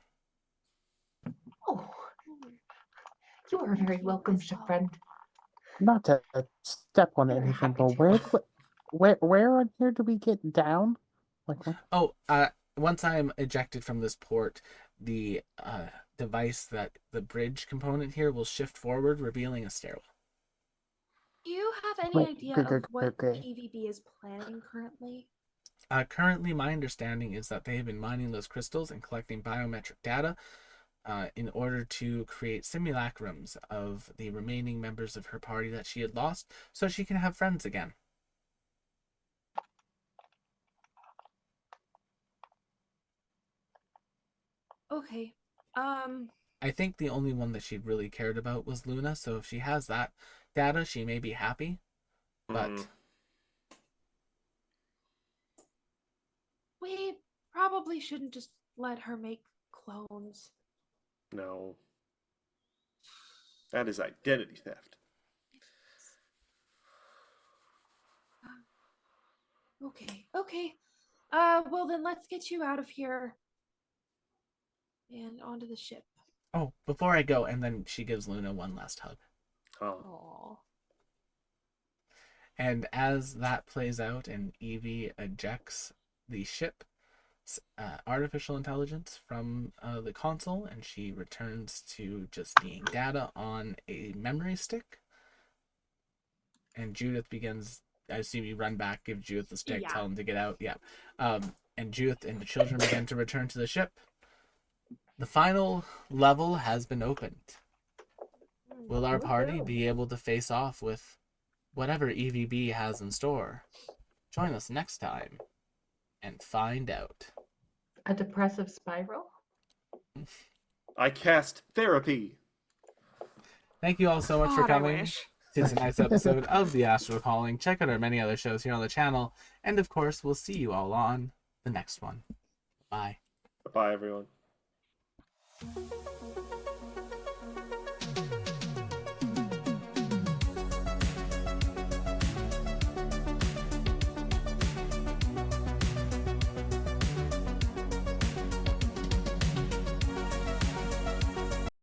Oh, you are very welcome, ship friend. Not to step on Very anything, happy but to. where on here do we get down? Like what? Oh, once I'm ejected from this port, the device that the bridge component here will shift forward, revealing a stairwell. Do you have any Wait, idea of what okay. EVB is planning currently? Currently, my understanding is that they have been mining those crystals and collecting biometric data in order to create simulacrums of the remaining members of her party that she had lost so she can have friends again. Okay. I think the only one that she really cared about was Luna, so if she has that data, she may be happy. But We probably shouldn't just let her make clones. No. That is identity theft. Okay. Well then let's get you out of here and onto the ship. oh, before I go, and then she gives Luna one last hug. Oh. Aww. And as that plays out and Evie ejects the ship, artificial intelligence from the console, and she returns to just being data on a memory stick. And Judith begins. I see you run back, give Judith the stick, Yeah. tell him to get out. Yeah. And Judith and the children begin to return to the ship. The final level has been opened. Will our party be able to face off with whatever EVB has in store? Join us next time and find out. A depressive spiral? I cast therapy. Thank you all so much for God, I coming wish. to tonight's episode of The Astral Calling. Check out our many other shows here on the channel. And of course, we'll see you all on the next one. Bye. Bye, everyone.